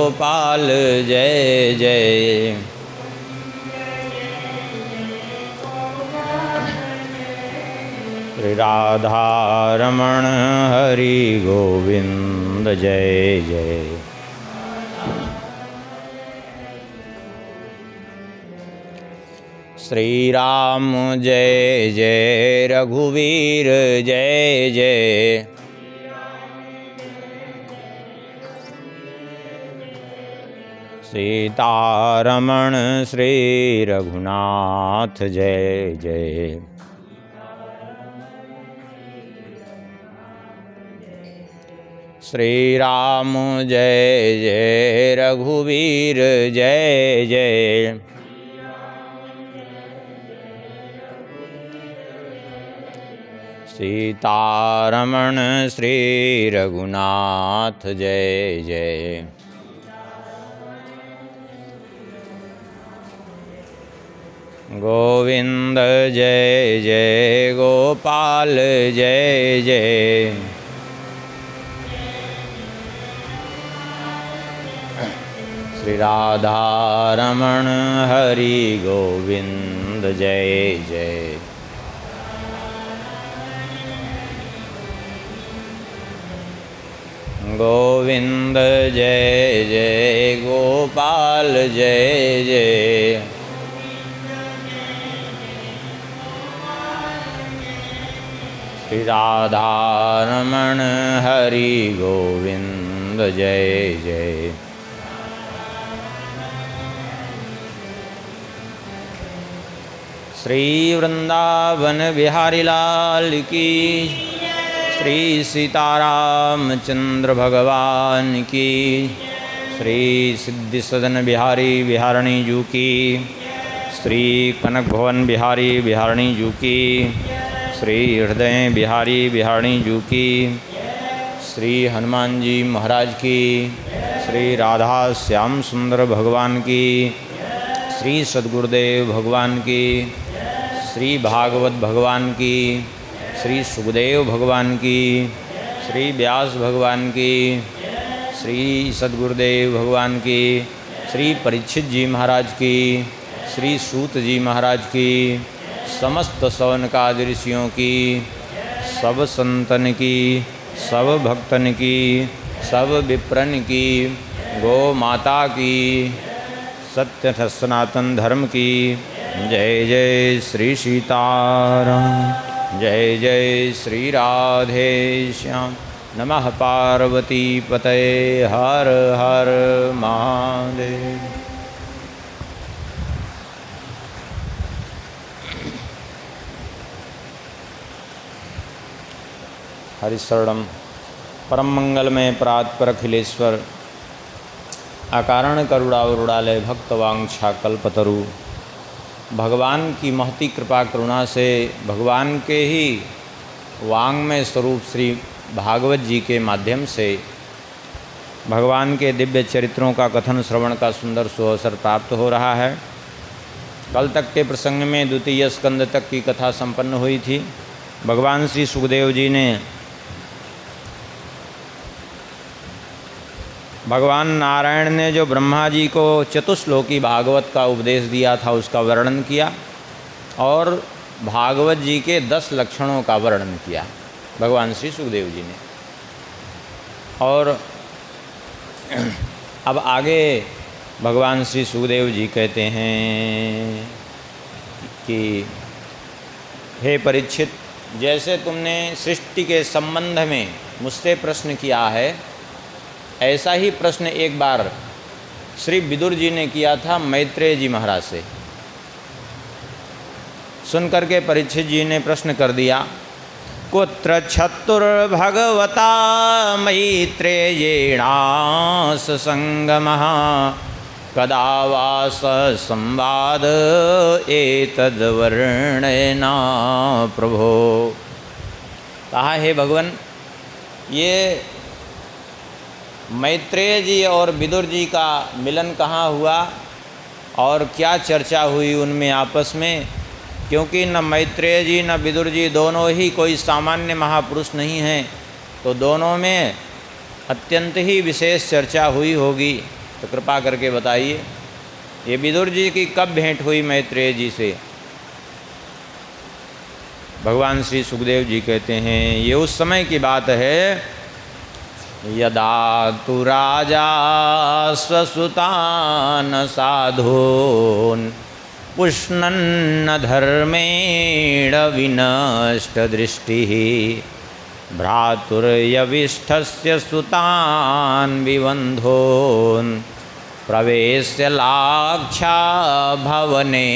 गोपाल जय जय। श्री राधा रमण हरि गोविंद जय जय। श्री राम जय जय रघुवीर जय जय। सीतारमण श्री रघुनाथ जय जय। श्री राम जय जय रघुवीर जय जय। सीतारमण श्री रघुनाथ जय जय। गोविंद जय जय गोपाल जय जय। श्री राधा रमण हरि गोविंद जय जय। गोविंद जय जय गोपाल जय जय। श्री राधा रमण हरि गोविंद जय जय। श्री वृंदावन बिहारी लाल की, श्री सीतारामचंद्र भगवान की, श्री सिद्धि सदन बिहारी बिहारणी जू की, श्री कनक भवन बिहारी बिहारणी जू की, श्री हृदय बिहारी बिहारणी जू की, श्री हनुमान जी महाराज की, श्री राधा श्याम सुंदर भगवान की, श्री सद्गुरुदेव भगवान की, श्री भागवत भगवान की, श्री सुखदेव भगवान की, श्री व्यास भगवान की, श्री सद्गुरुदेव भगवान की, श्री परीक्षित जी महाराज की, श्री सूत जी महाराज की, समस्त सौनकादि ऋषियों की, सब संतन की, सब भक्तन की, सब विप्रन की, गौ माता की, सत्य सनातन धर्म की। जय जय श्री सीताराम, जय जय श्री राधे श्याम। नमः पार्वती पतये हर हर महादेव। हरिशरणम परम मंगलमय परात्पर अखिलेश्वर अकारण करुणावरुणालय भक्तवांछा कल्पतरु। भगवान की महती कृपा करुणा से भगवान के ही वांग्मय स्वरूप श्री भागवत जी के माध्यम से भगवान के दिव्य चरित्रों का कथन श्रवण का सुंदर सुअवसर प्राप्त हो रहा है। कल तक के प्रसंग में द्वितीय स्कंद तक की कथा संपन्न हुई थी। भगवान श्री सुखदेव जी ने भगवान नारायण ने जो ब्रह्मा जी को चतुश्लोकी भागवत का उपदेश दिया था उसका वर्णन किया और भागवत जी के 10 लक्षणों का वर्णन किया भगवान श्री सुखदेव जी ने। और अब आगे भगवान श्री सुखदेव जी कहते हैं कि हे परीक्षित, जैसे तुमने सृष्टि के संबंध में मुझसे प्रश्न किया है ऐसा ही प्रश्न एक बार श्री विदुर जी ने किया था मैत्रेय जी महाराज से। सुनकर के परीक्षित जी ने प्रश्न कर दिया, कुत्र चतुर्भगवता मैत्रेयेणास संगमः कदा वा संवाद एतद्वर्णयेन प्रभो। कहा, हे भगवान, ये मैत्रेय जी और विदुर जी का मिलन कहाँ हुआ और क्या चर्चा हुई उनमें आपस में, क्योंकि न मैत्रेय जी न विदुर जी दोनों ही कोई सामान्य महापुरुष नहीं हैं, तो दोनों में अत्यंत ही विशेष चर्चा हुई होगी। तो कृपा करके बताइए, ये विदुर जी की कब भेंट हुई मैत्रेय जी से? भगवान श्री सुखदेव जी कहते हैं ये उस समय की बात है, यदा तु राजा स्वसुतान साधून् पुष्णन्न धर्मेण विनष्ट दृष्टिः भ्रातुर्यविष्ठस्य सुतान् विबन्धोन् प्रवेश्य लाक्षा भवने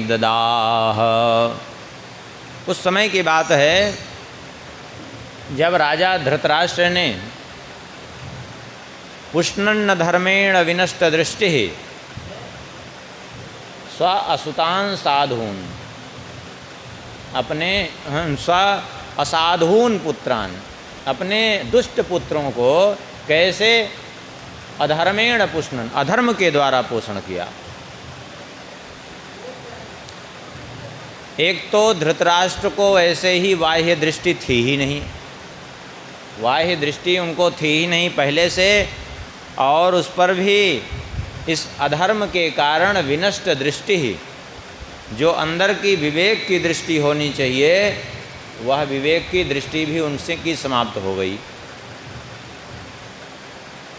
ददाह। उस समय की बात है जब राजा धृतराष्ट्र ने पुष्णन्न धर्मेण विनष्ट दृष्टि स्व असुतान साधून, अपने स्व असाधून पुत्रान, अपने दुष्ट पुत्रों को कैसे अधर्मेण पुष्णन, अधर्म के द्वारा पोषण किया। एक तो धृतराष्ट्र को ऐसे ही बाह्य दृष्टि थी ही नहीं, बाह्य दृष्टि उनको थी ही नहीं पहले से, और उस पर भी इस अधर्म के कारण विनष्ट दृष्टि ही, जो अंदर की विवेक की दृष्टि होनी चाहिए वह विवेक की दृष्टि भी उनसे की समाप्त हो गई।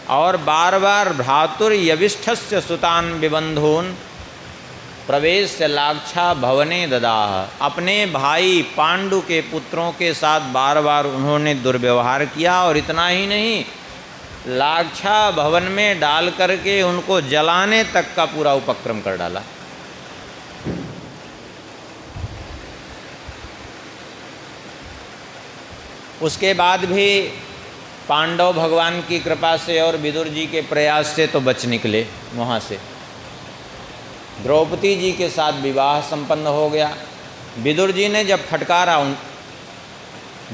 और बार बार भ्रातुर्यविष्ठस्य सुतान विबंधून प्रवेश लाक्षा भवने ददाह, अपने भाई पांडु के पुत्रों के साथ बार बार उन्होंने दुर्व्यवहार किया, और इतना ही नहीं लाक्षा भवन में डाल करके उनको जलाने तक का पूरा उपक्रम कर डाला। उसके बाद भी पांडव भगवान की कृपा से और विदुर जी के प्रयास से तो बच निकले वहाँ से। द्रौपदी जी के साथ विवाह संपन्न हो गया। विदुर जी ने जब फटकारा उन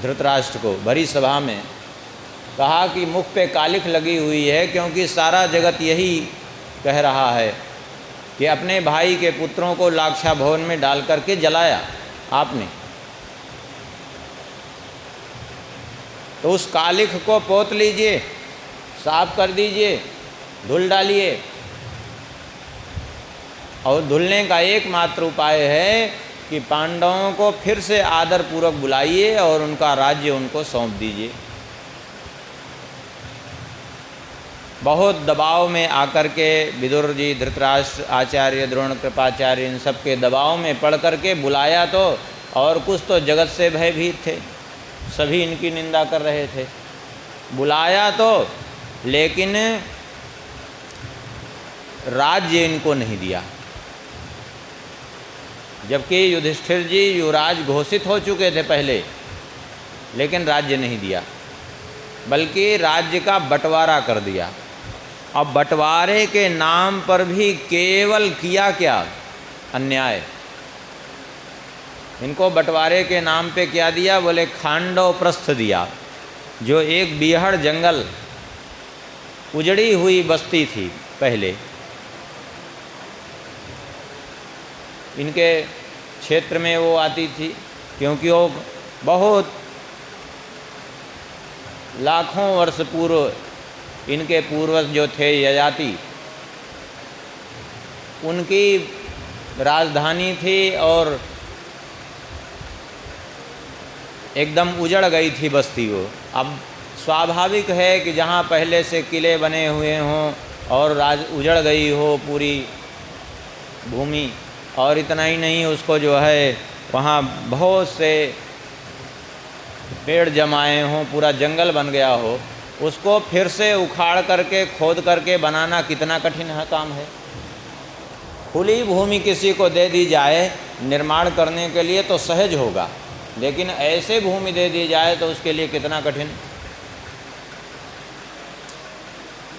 धृतराष्ट्र को भरी सभा में, कहा कि मुख पे कालिख लगी हुई है, क्योंकि सारा जगत यही कह रहा है कि अपने भाई के पुत्रों को लाक्षा भवन में डाल करके जलाया आपने, तो उस कालिख को पोत लीजिए, साफ कर दीजिए, धुल डालिए। और धुलने का एकमात्र उपाय है कि पांडवों को फिर से आदर पूर्वक बुलाइए और उनका राज्य उनको सौंप दीजिए। बहुत दबाव में आकर के विदुर जी, धृतराष्ट्र, आचार्य, द्रोण, कृपाचार्य, इन सब के दबाव में पड़ करके बुलाया तो, और कुछ तो जगत से भयभीत थे, सभी इनकी निंदा कर रहे थे। बुलाया तो, लेकिन राज्य इनको नहीं दिया, जबकि युधिष्ठिर जी युवराज घोषित हो चुके थे पहले, लेकिन राज्य नहीं दिया, बल्कि राज्य का बंटवारा कर दिया। अब बंटवारे के नाम पर भी केवल किया क्या? अन्याय। इनको बंटवारे के नाम पे क्या दिया? बोले खांडव प्रस्थ दिया, जो एक बीहड़ जंगल उजड़ी हुई बस्ती थी पहले, इनके क्षेत्र में वो आती थी, क्योंकि वो बहुत लाखों वर्ष पूर्व इनके पूर्वज जो थे यजाति, उनकी राजधानी थी और एकदम उजड़ गई थी बस्ती वो। अब स्वाभाविक है कि जहाँ पहले से किले बने हुए हों और राज उजड़ गई हो पूरी भूमि, और इतना ही नहीं उसको जो है वहाँ बहुत से पेड़ जमाए हों, पूरा जंगल बन गया हो, उसको फिर से उखाड़ करके खोद करके बनाना कितना कठिन काम है। खुली भूमि किसी को दे दी जाए निर्माण करने के लिए तो सहज होगा, लेकिन ऐसे भूमि दे दी जाए तो उसके लिए कितना कठिन।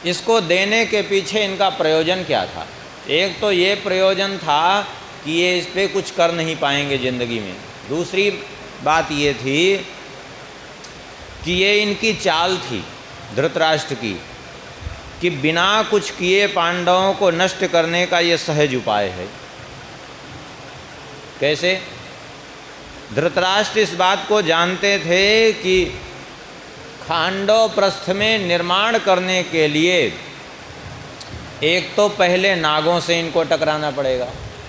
इसको देने के पीछे इनका प्रयोजन क्या था? एक तो ये प्रयोजन था कि ये इस पर कुछ कर नहीं पाएंगे ज़िंदगी में। दूसरी बात ये थी कि ये इनकी चाल थी धृतराष्ट्र की कि बिना कुछ किए पांडवों को नष्ट करने का ये सहज उपाय है। कैसे? धृतराष्ट्र इस बात को जानते थे कि खांडव प्रस्थ में निर्माण करने के लिए एक तो पहले नागों से इनको टकराना पड़ेगा,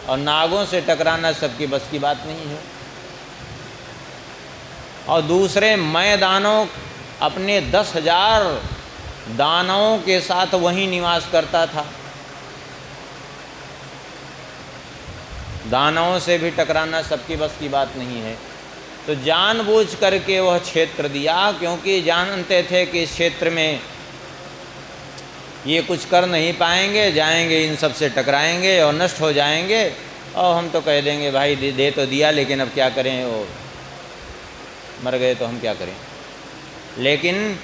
और नागों से टकराना सबकी बस की बात नहीं है। और दूसरे, मैं दानव अपने 10,000 दानवों के साथ वहीं निवास करता था, दानवों से भी टकराना सबकी बस की बात नहीं है। तो जानबूझ करके वह क्षेत्र दिया, क्योंकि जानते थे कि इस क्षेत्र में ये कुछ कर नहीं पाएंगे, जाएंगे इन सब से टकराएंगे और नष्ट हो जाएंगे, और हम तो कह देंगे भाई दे तो दिया, लेकिन अब क्या करें, वो मर गए तो हम क्या करें। लेकिन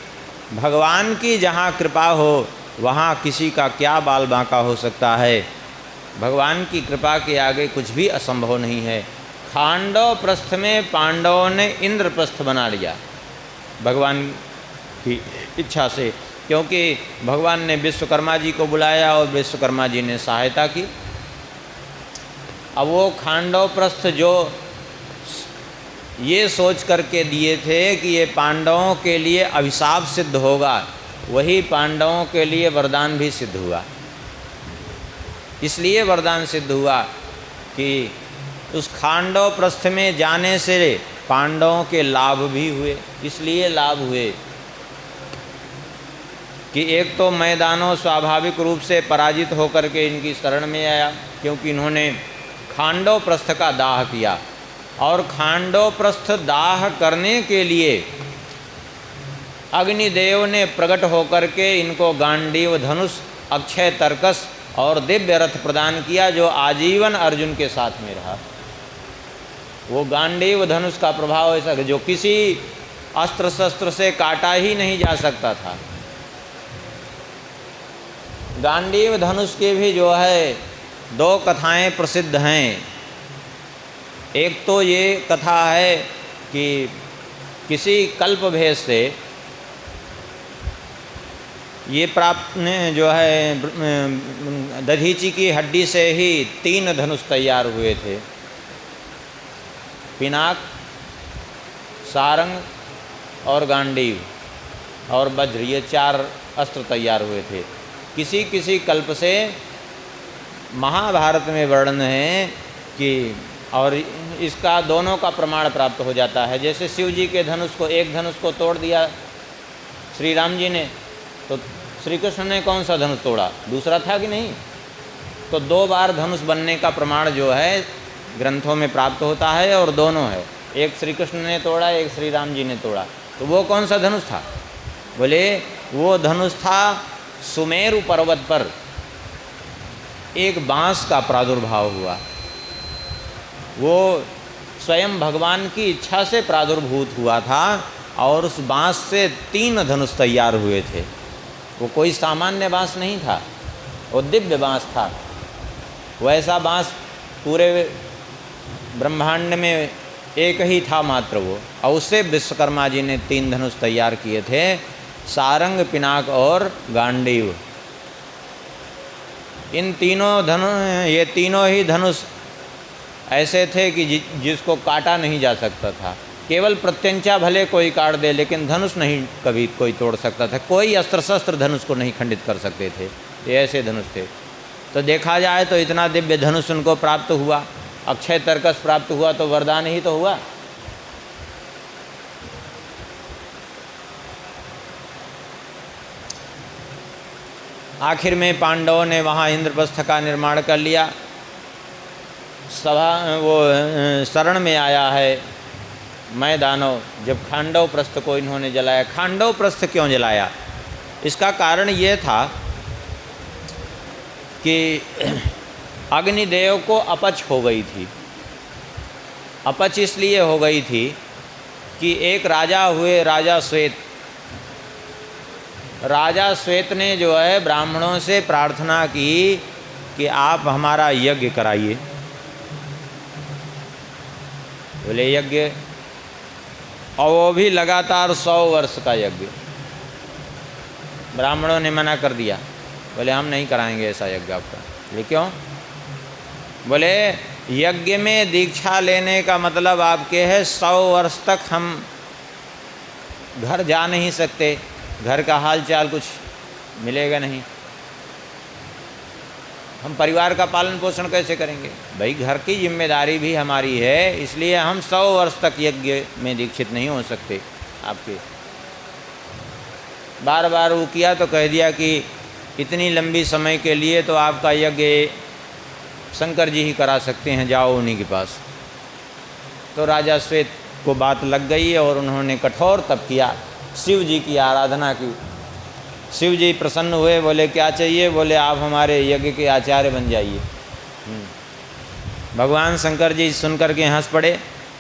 भगवान की जहाँ कृपा हो वहाँ किसी का क्या बाल बांका हो सकता है। भगवान की कृपा के आगे कुछ भी असंभव नहीं है। खांडव प्रस्थ में पांडवों ने इंद्रप्रस्थ बना लिया भगवान की इच्छा से, क्योंकि भगवान ने विश्वकर्मा जी को बुलाया और विश्वकर्मा जी ने सहायता की। अब वो खांडव प्रस्थ जो ये सोच करके दिए थे कि ये पांडवों के लिए अभिशाप सिद्ध होगा, वही पांडवों के लिए वरदान भी सिद्ध हुआ। इसलिए वरदान सिद्ध हुआ कि उस खांडव प्रस्थ में जाने से पांडवों के लाभ भी हुए। इसलिए लाभ हुए कि एक तो मैदानों स्वाभाविक रूप से पराजित होकर के इनकी शरण में आया, क्योंकि इन्होंने खांडव प्रस्थ का दाह किया, और खांडव प्रस्थ दाह करने के लिए अग्निदेव ने प्रकट होकर के इनको गांडीव धनुष, अक्षय तर्कस और दिव्य रथ प्रदान किया, जो आजीवन अर्जुन के साथ में रहा। वो गांडीव धनुष का प्रभाव ऐसा जो किसी अस्त्र शस्त्र से काटा ही नहीं जा सकता था। गांडीव धनुष के भी जो है 2 कथाएं प्रसिद्ध हैं। एक तो ये कथा है कि किसी कल्प भेद से ये प्राप्त जो है दधीची की हड्डी से ही 3 धनुष तैयार हुए थे। पिनाक, सारंग और गांडीव और वज्र, ये 4 अस्त्र तैयार हुए थे। किसी किसी कल्प से महाभारत में वर्णन है कि, और इसका दोनों का प्रमाण प्राप्त हो जाता है। जैसे शिव जी के धनुष को, एक धनुष को तोड़ दिया श्री राम जी ने, तो श्री कृष्ण ने कौन सा धनुष तोड़ा? दूसरा था कि नहीं? तो 2 बार धनुष बनने का प्रमाण जो है ग्रंथों में प्राप्त होता है, और दोनों है, एक श्री कृष्ण ने तोड़ा, एक श्री राम जी ने तोड़ा। तो वो कौन सा धनुष था? बोले वो धनुष था सुमेरु पर्वत पर एक बांस का प्रादुर्भाव हुआ। वो स्वयं भगवान की इच्छा से प्रादुर्भूत हुआ था, और उस बांस से 3 धनुष तैयार हुए थे। वो कोई सामान्य बांस नहीं था, वो दिव्य बांस था। वैसा बांस पूरे ब्रह्मांड में एक ही था मात्र वो, और उससे विश्वकर्मा जी ने 3 धनुष तैयार किए थे, सारंग, पिनाक और गांडीव। इन ये तीनों ही धनुष ऐसे थे कि जिसको काटा नहीं जा सकता था। केवल प्रत्यंचा भले कोई काट दे, लेकिन धनुष नहीं कभी कोई तोड़ सकता था। कोई अस्त्र शस्त्र धनुष को नहीं खंडित कर सकते थे। ये ऐसे धनुष थे। तो देखा जाए तो इतना दिव्य धनुष उनको प्राप्त हुआ, अक्षय तर्कस प्राप्त हुआ, तो वरदान ही तो हुआ। आखिर में पांडवों ने वहाँ इंद्रप्रस्थ का निर्माण कर लिया। वो शरण में आया है मैं दानव, जब खांडव प्रस्थ को इन्होंने जलाया। खांडव प्रस्थ क्यों जलाया? इसका कारण ये था कि अग्निदेव को अपच हो गई थी। अपच इसलिए हो गई थी कि एक राजा हुए, राजा श्वेत। राजा श्वेत ने जो है ब्राह्मणों से प्रार्थना की कि आप हमारा यज्ञ कराइए। बोले यज्ञ, और वो भी लगातार 100 वर्ष का यज्ञ। ब्राह्मणों ने मना कर दिया, बोले हम नहीं कराएंगे ऐसा यज्ञ आपका। ये क्यों? बोले यज्ञ में दीक्षा लेने का मतलब आपके है 100 वर्ष तक हम घर जा नहीं सकते, घर का हाल चाल कुछ मिलेगा नहीं। हम परिवार का पालन पोषण कैसे करेंगे? भाई घर की जिम्मेदारी भी हमारी है, इसलिए हम 100 वर्ष तक यज्ञ में दीक्षित नहीं हो सकते। आपके बार बार वो किया तो कह दिया कि इतनी लंबी समय के लिए तो आपका यज्ञ शंकर जी ही करा सकते हैं, जाओ उन्हीं के पास। तो राजा श्वेत को बात लग गई और उन्होंने कठोर तप किया, शिव जी की आराधना की। शिव जी प्रसन्न हुए, बोले क्या चाहिए? बोले आप हमारे यज्ञ के आचार्य बन जाइए। भगवान शंकर जी सुनकर के हंस पड़े,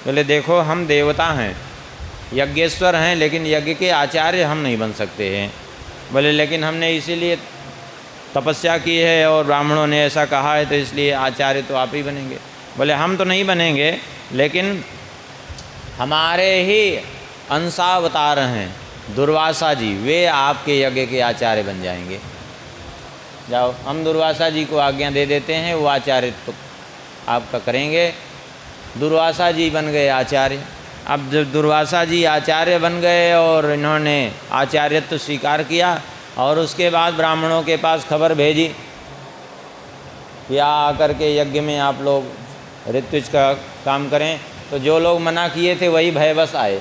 बोले देखो हम देवता हैं, यज्ञेश्वर हैं, लेकिन यज्ञ के आचार्य हम नहीं बन सकते हैं। बोले लेकिन हमने इसीलिए तपस्या की है और ब्राह्मणों ने ऐसा कहा है, तो इसलिए आचार्य तो आप ही बनेंगे। बोले हम तो नहीं बनेंगे, लेकिन हमारे ही अंशावतार हैं दुर्वासा जी, वे आपके यज्ञ के आचार्य बन जाएंगे। जाओ, हम दुर्वासा जी को आज्ञा दे देते हैं, वो आचार्य तो आपका करेंगे। दुर्वासा जी बन गए आचार्य। अब जब दुर्वासा जी आचार्य बन गए और इन्होंने आचार्यत्व स्वीकार किया, और उसके बाद ब्राह्मणों के पास खबर भेजी कि आकर के यज्ञ में आप लोग ऋत्विज का काम करें। तो जो लोग मना किए थे वही भयवश आए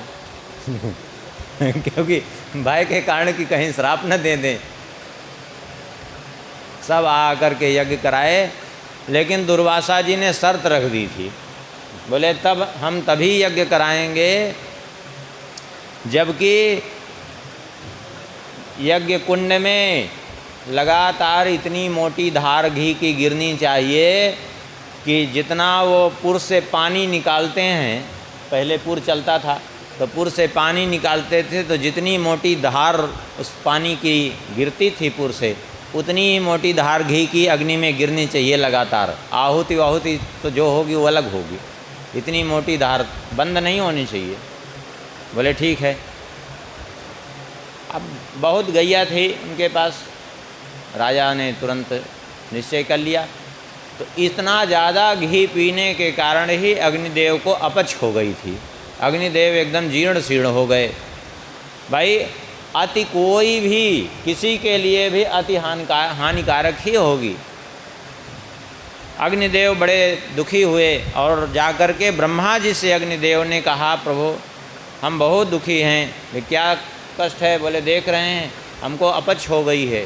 क्योंकि भय के कारण कि कहीं श्राप न दे दें, सब आकर के यज्ञ कराए। लेकिन दुर्वासा जी ने शर्त रख दी थी, बोले तब हम तभी यज्ञ कराएंगे जबकि यज्ञ कुंड में लगातार इतनी मोटी धार घी की गिरनी चाहिए कि जितना वो पुर से पानी निकालते हैं, पहले पुर चलता था तो पुर से पानी निकालते थे, तो जितनी मोटी धार उस पानी की गिरती थी पुर से, उतनी ही मोटी धार घी की अग्नि में गिरनी चाहिए लगातार। आहुति वाहुति तो जो होगी वो अलग होगी, इतनी मोटी धार बंद नहीं होनी चाहिए। बोले ठीक है। अब बहुत गैया थी उनके पास, राजा ने तुरंत निश्चय कर लिया। तो इतना ज़्यादा घी पीने के कारण ही अग्निदेव को अपच हो गई थी, अग्निदेव एकदम जीर्ण शीर्ण हो गए। भाई अति कोई भी किसी के लिए भी अति हानिकारक ही होगी। अग्निदेव बड़े दुखी हुए और जाकर के ब्रह्मा जी से अग्निदेव ने कहा, प्रभु हम बहुत दुखी हैं, ये क्या कष्ट है? बोले देख रहे हैं हमको अपच हो गई है,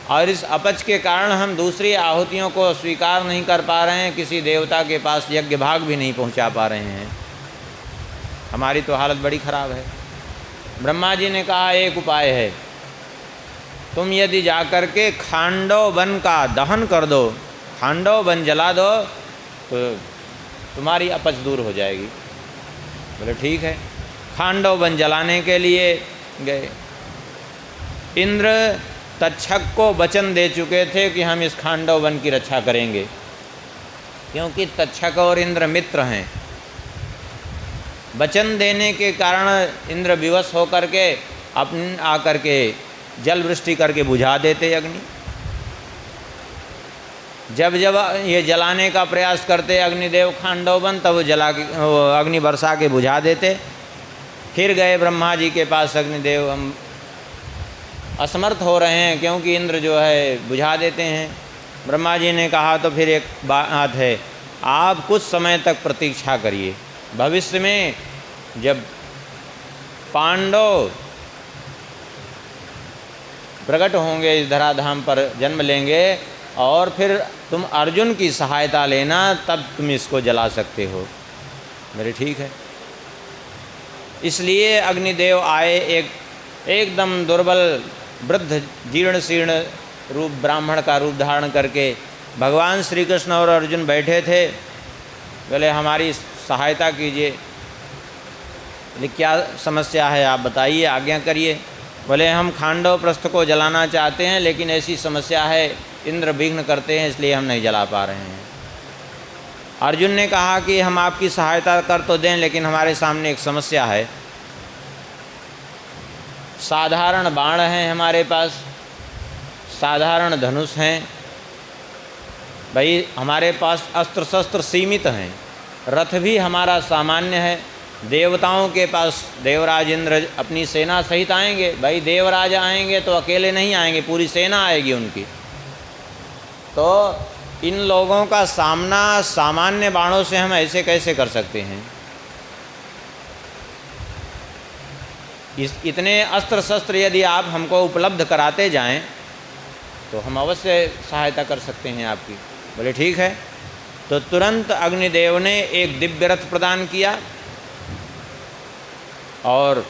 और इस अपच के कारण हम दूसरी आहुतियों को स्वीकार नहीं कर पा रहे हैं, किसी देवता के पास यज्ञ भाग भी नहीं पहुंचा पा रहे हैं, हमारी तो हालत बड़ी ख़राब है। ब्रह्मा जी ने कहा एक उपाय है, तुम यदि जाकर के खांडव वन का दहन कर दो, खांडव वन जला दो, तो तुम्हारी अपच दूर हो जाएगी। बोले ठीक है। खांडव वन जलाने के लिए गए। इंद्र तक्षक को वचन दे चुके थे कि हम इस खांडव वन की रक्षा करेंगे, क्योंकि तक्षक और इंद्र मित्र हैं। वचन देने के कारण इंद्र विवश होकर के अपने आकर के जल वृष्टि करके बुझा देते अग्नि। जब जब ये जलाने का प्रयास करते अग्निदेव खांडव वन, तब जला के अग्नि बरसा के बुझा देते। फिर गए ब्रह्मा जी के पास, अग्निदेव हम असमर्थ हो रहे हैं, क्योंकि इंद्र जो है बुझा देते हैं। ब्रह्मा जी ने कहा तो फिर एक बात है, आप कुछ समय तक प्रतीक्षा करिए, भविष्य में जब पांडव प्रकट होंगे, इस धराधाम पर जन्म लेंगे, और फिर तुम अर्जुन की सहायता लेना, तब तुम इसको जला सकते हो। मेरे ठीक है। इसलिए अग्निदेव आए, एकदम दुर्बल वृद्ध जीर्ण शीर्ण रूप, ब्राह्मण का रूप धारण करके। भगवान श्री कृष्ण और अर्जुन बैठे थे। बोले हमारी सहायता कीजिए। बोले क्या समस्या है आप बताइए, आज्ञा करिए। बोले हम खांडव प्रस्थ को जलाना चाहते हैं, लेकिन ऐसी समस्या है, इंद्र विघ्न करते हैं, इसलिए हम नहीं जला पा रहे हैं। अर्जुन ने कहा कि हम आपकी सहायता कर तो दें, लेकिन हमारे सामने एक समस्या है। साधारण बाण हैं हमारे पास, साधारण धनुष हैं, भाई हमारे पास अस्त्र शस्त्र सीमित हैं, रथ भी हमारा सामान्य है। देवताओं के पास देवराज इंद्र अपनी सेना सहित आएंगे, भाई देवराज आएंगे तो अकेले नहीं आएंगे, पूरी सेना आएगी उनकी। तो इन लोगों का सामना सामान्य बाणों से हम ऐसे कैसे कर सकते हैं? इतने अस्त्र शस्त्र यदि आप हमको उपलब्ध कराते जाएं तो हम अवश्य सहायता कर सकते हैं आपकी। बोले ठीक है। तो तुरंत अग्निदेव ने एक दिव्य रथ प्रदान किया और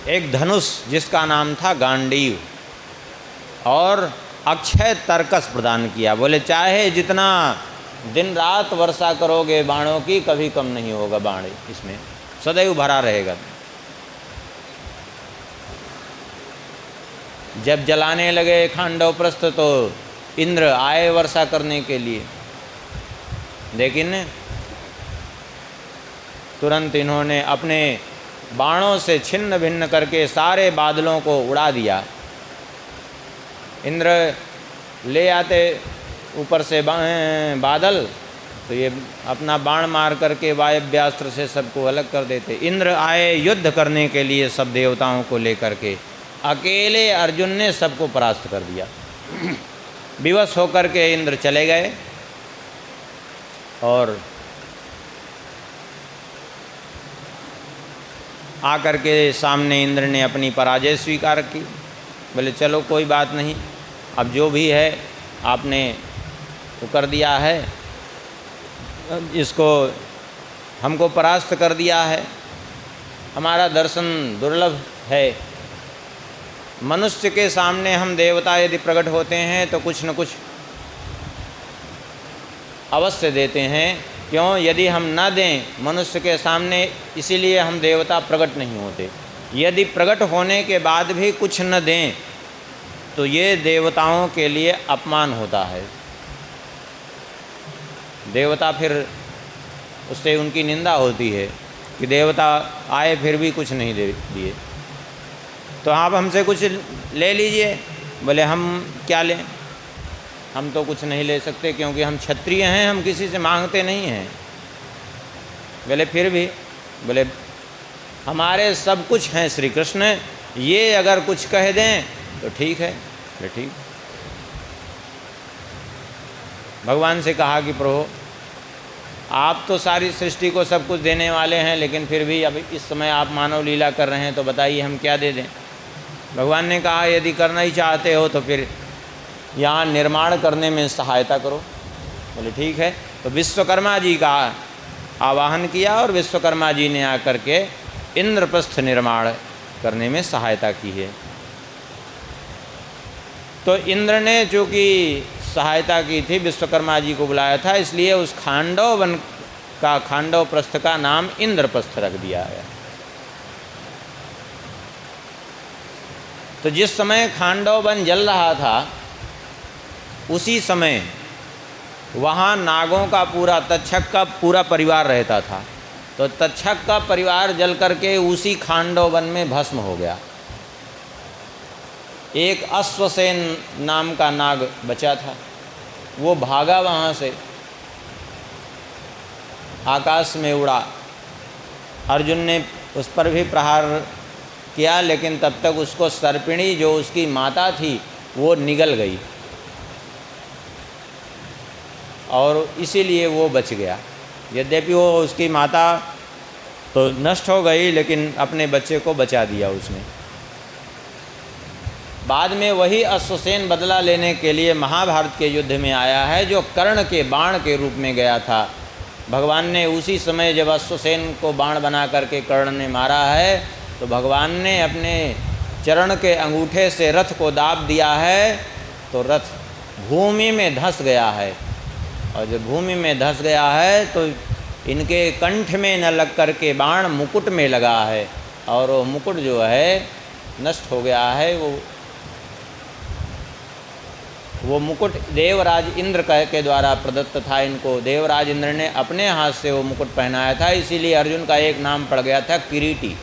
एक धनुष जिसका नाम था गांडीव और अक्षय तर्कस प्रदान किया। बोले चाहे जितना दिन रात वर्षा करोगे बाणों की, कभी कम नहीं होगा बाण, इसमें सदैव भरा रहेगा। जब जलाने लगे खांडव प्रस्थ तो इंद्र आए वर्षा करने के लिए, लेकिन तुरंत इन्होंने अपने बाणों से छिन्न भिन्न करके सारे बादलों को उड़ा दिया। इंद्र ले आते ऊपर से बादल, तो ये अपना बाण मार करके वायव्यास्त्र से सबको अलग कर देते। इंद्र आए युद्ध करने के लिए सब देवताओं को लेकर के, अकेले अर्जुन ने सबको परास्त कर दिया। विवश होकर के इंद्र चले गए और आकर के सामने इंद्र ने अपनी पराजय स्वीकार की। बोले चलो कोई बात नहीं, अब जो भी है आपने वो कर दिया है, इसको हमको परास्त कर दिया है, हमारा दर्शन दुर्लभ है। मनुष्य के सामने हम देवता यदि प्रकट होते हैं तो कुछ न कुछ अवश्य देते हैं। क्यों? यदि हम न दें मनुष्य के सामने, इसीलिए हम देवता प्रकट नहीं होते। यदि प्रकट होने के बाद भी कुछ न दें तो ये देवताओं के लिए अपमान होता है। देवता फिर उससे उनकी निंदा होती है कि देवता आए फिर भी कुछ नहीं दे दिए, तो आप हमसे कुछ ले लीजिए। बोले हम क्या लें, हम तो कुछ नहीं ले सकते क्योंकि हम क्षत्रिय हैं, हम किसी से मांगते नहीं हैं। बोले फिर भी, बोले हमारे सब कुछ हैं श्री कृष्ण, ये अगर कुछ कह दें तो ठीक है। बोले ठीक। भगवान से कहा कि प्रभु आप तो सारी सृष्टि को सब कुछ देने वाले हैं, लेकिन फिर भी अभी इस समय आप मानव लीला कर रहे हैं, तो बताइए हम क्या दे दें। भगवान ने कहा यदि करना ही चाहते हो तो फिर यहाँ निर्माण करने में सहायता करो। बोले ठीक है। तो विश्वकर्मा जी का आवाहन किया और विश्वकर्मा जी ने आकर के इंद्रप्रस्थ निर्माण करने में सहायता की है। तो इंद्र ने चूँकि सहायता की थी, विश्वकर्मा जी को बुलाया था, इसलिए उस खांडव वन का, खांडव प्रस्थ का नाम इंद्रप्रस्थ रख दिया है। तो जिस समय खांडव वन जल रहा था उसी समय वहाँ नागों का पूरा, तक्षक का पूरा परिवार रहता था। तो तक्षक का परिवार जल करके उसी खांडव वन में भस्म हो गया। एक अश्वसेन नाम का नाग बचा था, वो भागा वहाँ से, आकाश में उड़ा। अर्जुन ने उस पर भी प्रहार किया, लेकिन तब तक उसको सर्पिणी जो उसकी माता थी वो निगल गई और इसीलिए वो बच गया। यद्यपि वो उसकी माता तो नष्ट हो गई, लेकिन अपने बच्चे को बचा दिया उसने। बाद में वही अश्वसेन बदला लेने के लिए महाभारत के युद्ध में आया है, जो कर्ण के बाण के रूप में गया था। भगवान ने उसी समय जब अश्वसेन को बाण बना करके कर्ण ने मारा है, तो भगवान ने अपने चरण के अंगूठे से रथ को दाब दिया है, तो रथ भूमि में धंस गया है। और जब भूमि में धंस गया है तो इनके कंठ में न लग कर के बाण मुकुट में लगा है, और वो मुकुट जो है नष्ट हो गया है। वो मुकुट देवराज इंद्र के द्वारा प्रदत्त था इनको। देवराज इंद्र ने अपने हाथ से वो मुकुट पहनाया था, इसीलिए अर्जुन का एक नाम पड़ गया था किरीटी।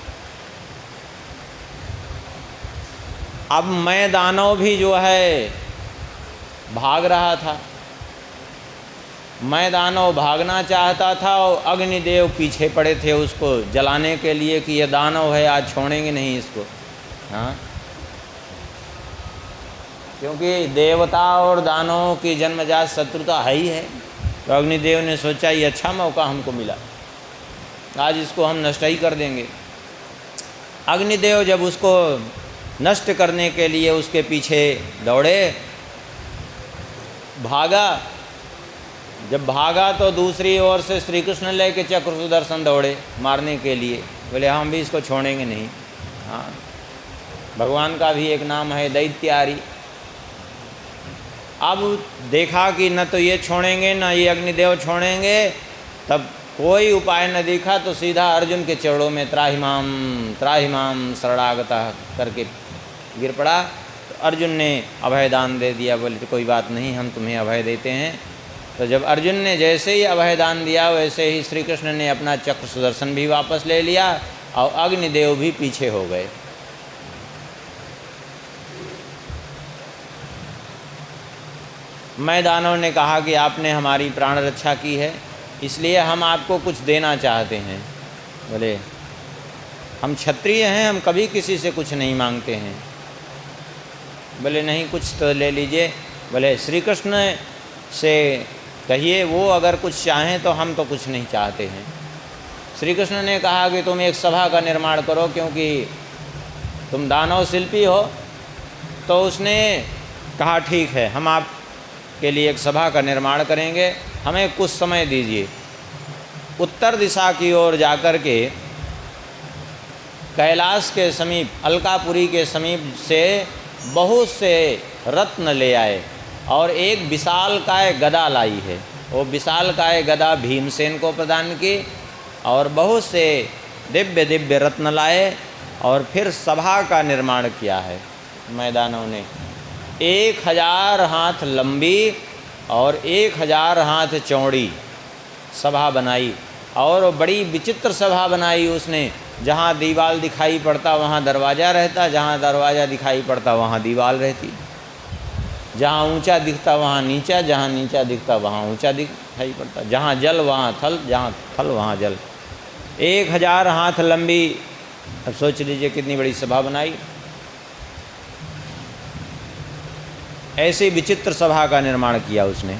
अब मैं दानव भी जो है भाग रहा था, मैं दानव भागना चाहता था और अग्निदेव पीछे पड़े थे उसको जलाने के लिए कि ये दानव है, आज छोड़ेंगे नहीं इसको। हाँ, क्योंकि देवता और दानवों की जन्मजात शत्रुता है ही है। तो अग्निदेव ने सोचा ये अच्छा मौका हमको मिला, आज इसको हम नष्ट ही कर देंगे। अग्निदेव जब उसको नष्ट करने के लिए उसके पीछे दौड़े, भागा। जब भागा तो दूसरी ओर से श्री कृष्ण लेके चक्र सुदर्शन दौड़े मारने के लिए। बोले हम भी इसको छोड़ेंगे नहीं। हाँ, भगवान का भी एक नाम है दैत्यारी। अब देखा कि न तो ये छोड़ेंगे न ये अग्निदेव छोड़ेंगे, तब कोई उपाय न दिखा तो सीधा अर्जुन के चरणों में त्राहिमाम शरणागता करके गिर पड़ा। तो अर्जुन ने अभय दान दे दिया। बोले तो कोई बात नहीं, हम तुम्हें अभय देते हैं। तो जब अर्जुन ने जैसे ही अभय दान दिया, वैसे ही श्री कृष्ण ने अपना चक्र सुदर्शन भी वापस ले लिया और अग्निदेव भी पीछे हो गए। मैं दानव ने कहा कि आपने हमारी प्राण रक्षा की है, इसलिए हम आपको कुछ देना चाहते हैं। बोले हम क्षत्रिय हैं, हम कभी किसी से कुछ नहीं मांगते हैं। बोले नहीं, कुछ तो ले लीजिए। बोले श्री कृष्ण से कहिए, वो अगर कुछ चाहें तो हम तो कुछ नहीं चाहते हैं। श्री कृष्ण ने कहा कि तुम एक सभा का निर्माण करो, क्योंकि तुम दानव शिल्पी हो। तो उसने कहा ठीक है, हम आपके लिए एक सभा का निर्माण करेंगे, हमें कुछ समय दीजिए। उत्तर दिशा की ओर जाकर के कैलाश के समीप, अलकापुरी के समीप से बहुत से रत्न ले आए और एक विशालकाय गदा लाई है। वो विशालकाय गदा भीमसेन को प्रदान की और बहुत से दिव्य दिव्य रत्न लाए और फिर सभा का निर्माण किया है। मैदानों ने 1000 हाथ लंबी और 1000 हाथ चौड़ी सभा बनाई और बड़ी विचित्र सभा बनाई उसने। जहाँ दीवाल दिखाई पड़ता वहाँ दरवाज़ा रहता, जहाँ दरवाज़ा दिखाई पड़ता वहाँ दीवाल रहती, जहाँ ऊंचा दिखता वहाँ नीचा, जहाँ नीचा दिखता वहाँ ऊंचा दिखाई पड़ता, जहाँ जल वहाँ थल, जहाँ थल वहाँ जल। 1000 हाथ लंबी। अब सोच लीजिए कितनी बड़ी सभा बनाई। ऐसी विचित्र सभा का निर्माण किया उसने।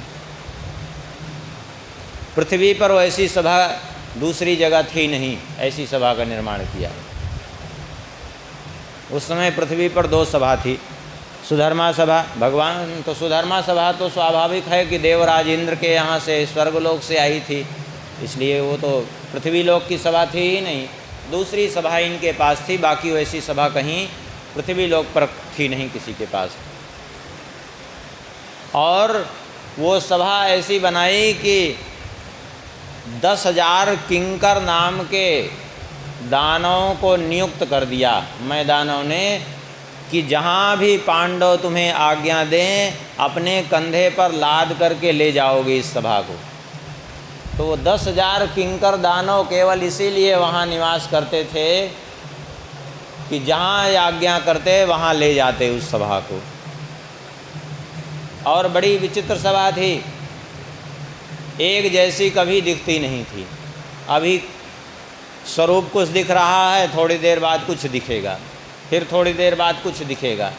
पृथ्वी पर ऐसी सभा दूसरी जगह थी नहीं, ऐसी सभा का निर्माण किया। उस समय पृथ्वी पर 2 सभा थी, सुधर्मा सभा। भगवान तो सुधर्मा सभा तो स्वाभाविक है कि देवराज इंद्र के यहाँ से स्वर्गलोक से आई थी, इसलिए वो तो पृथ्वी लोक की सभा थी ही नहीं। दूसरी सभा इनके पास थी, बाकी वैसी सभा कहीं पृथ्वी लोक पर थी नहीं किसी के पास। और वो सभा ऐसी बनाई कि 10,000 किंकर नाम के दानवों को नियुक्त कर दिया मैदानों ने कि जहाँ भी पांडव तुम्हें आज्ञा दें, अपने कंधे पर लाद करके ले जाओगे इस सभा को। तो वो 10,000 किंकर दानव केवल इसीलिए वहाँ निवास करते थे कि जहाँ आज्ञा करते वहाँ ले जाते उस सभा को। और बड़ी विचित्र सभा थी, एक जैसी कभी दिखती नहीं थी। अभी स्वरूप कुछ दिख रहा है, थोड़ी देर बाद कुछ दिखेगा, फिर थोड़ी देर बाद कुछ दिखेगा,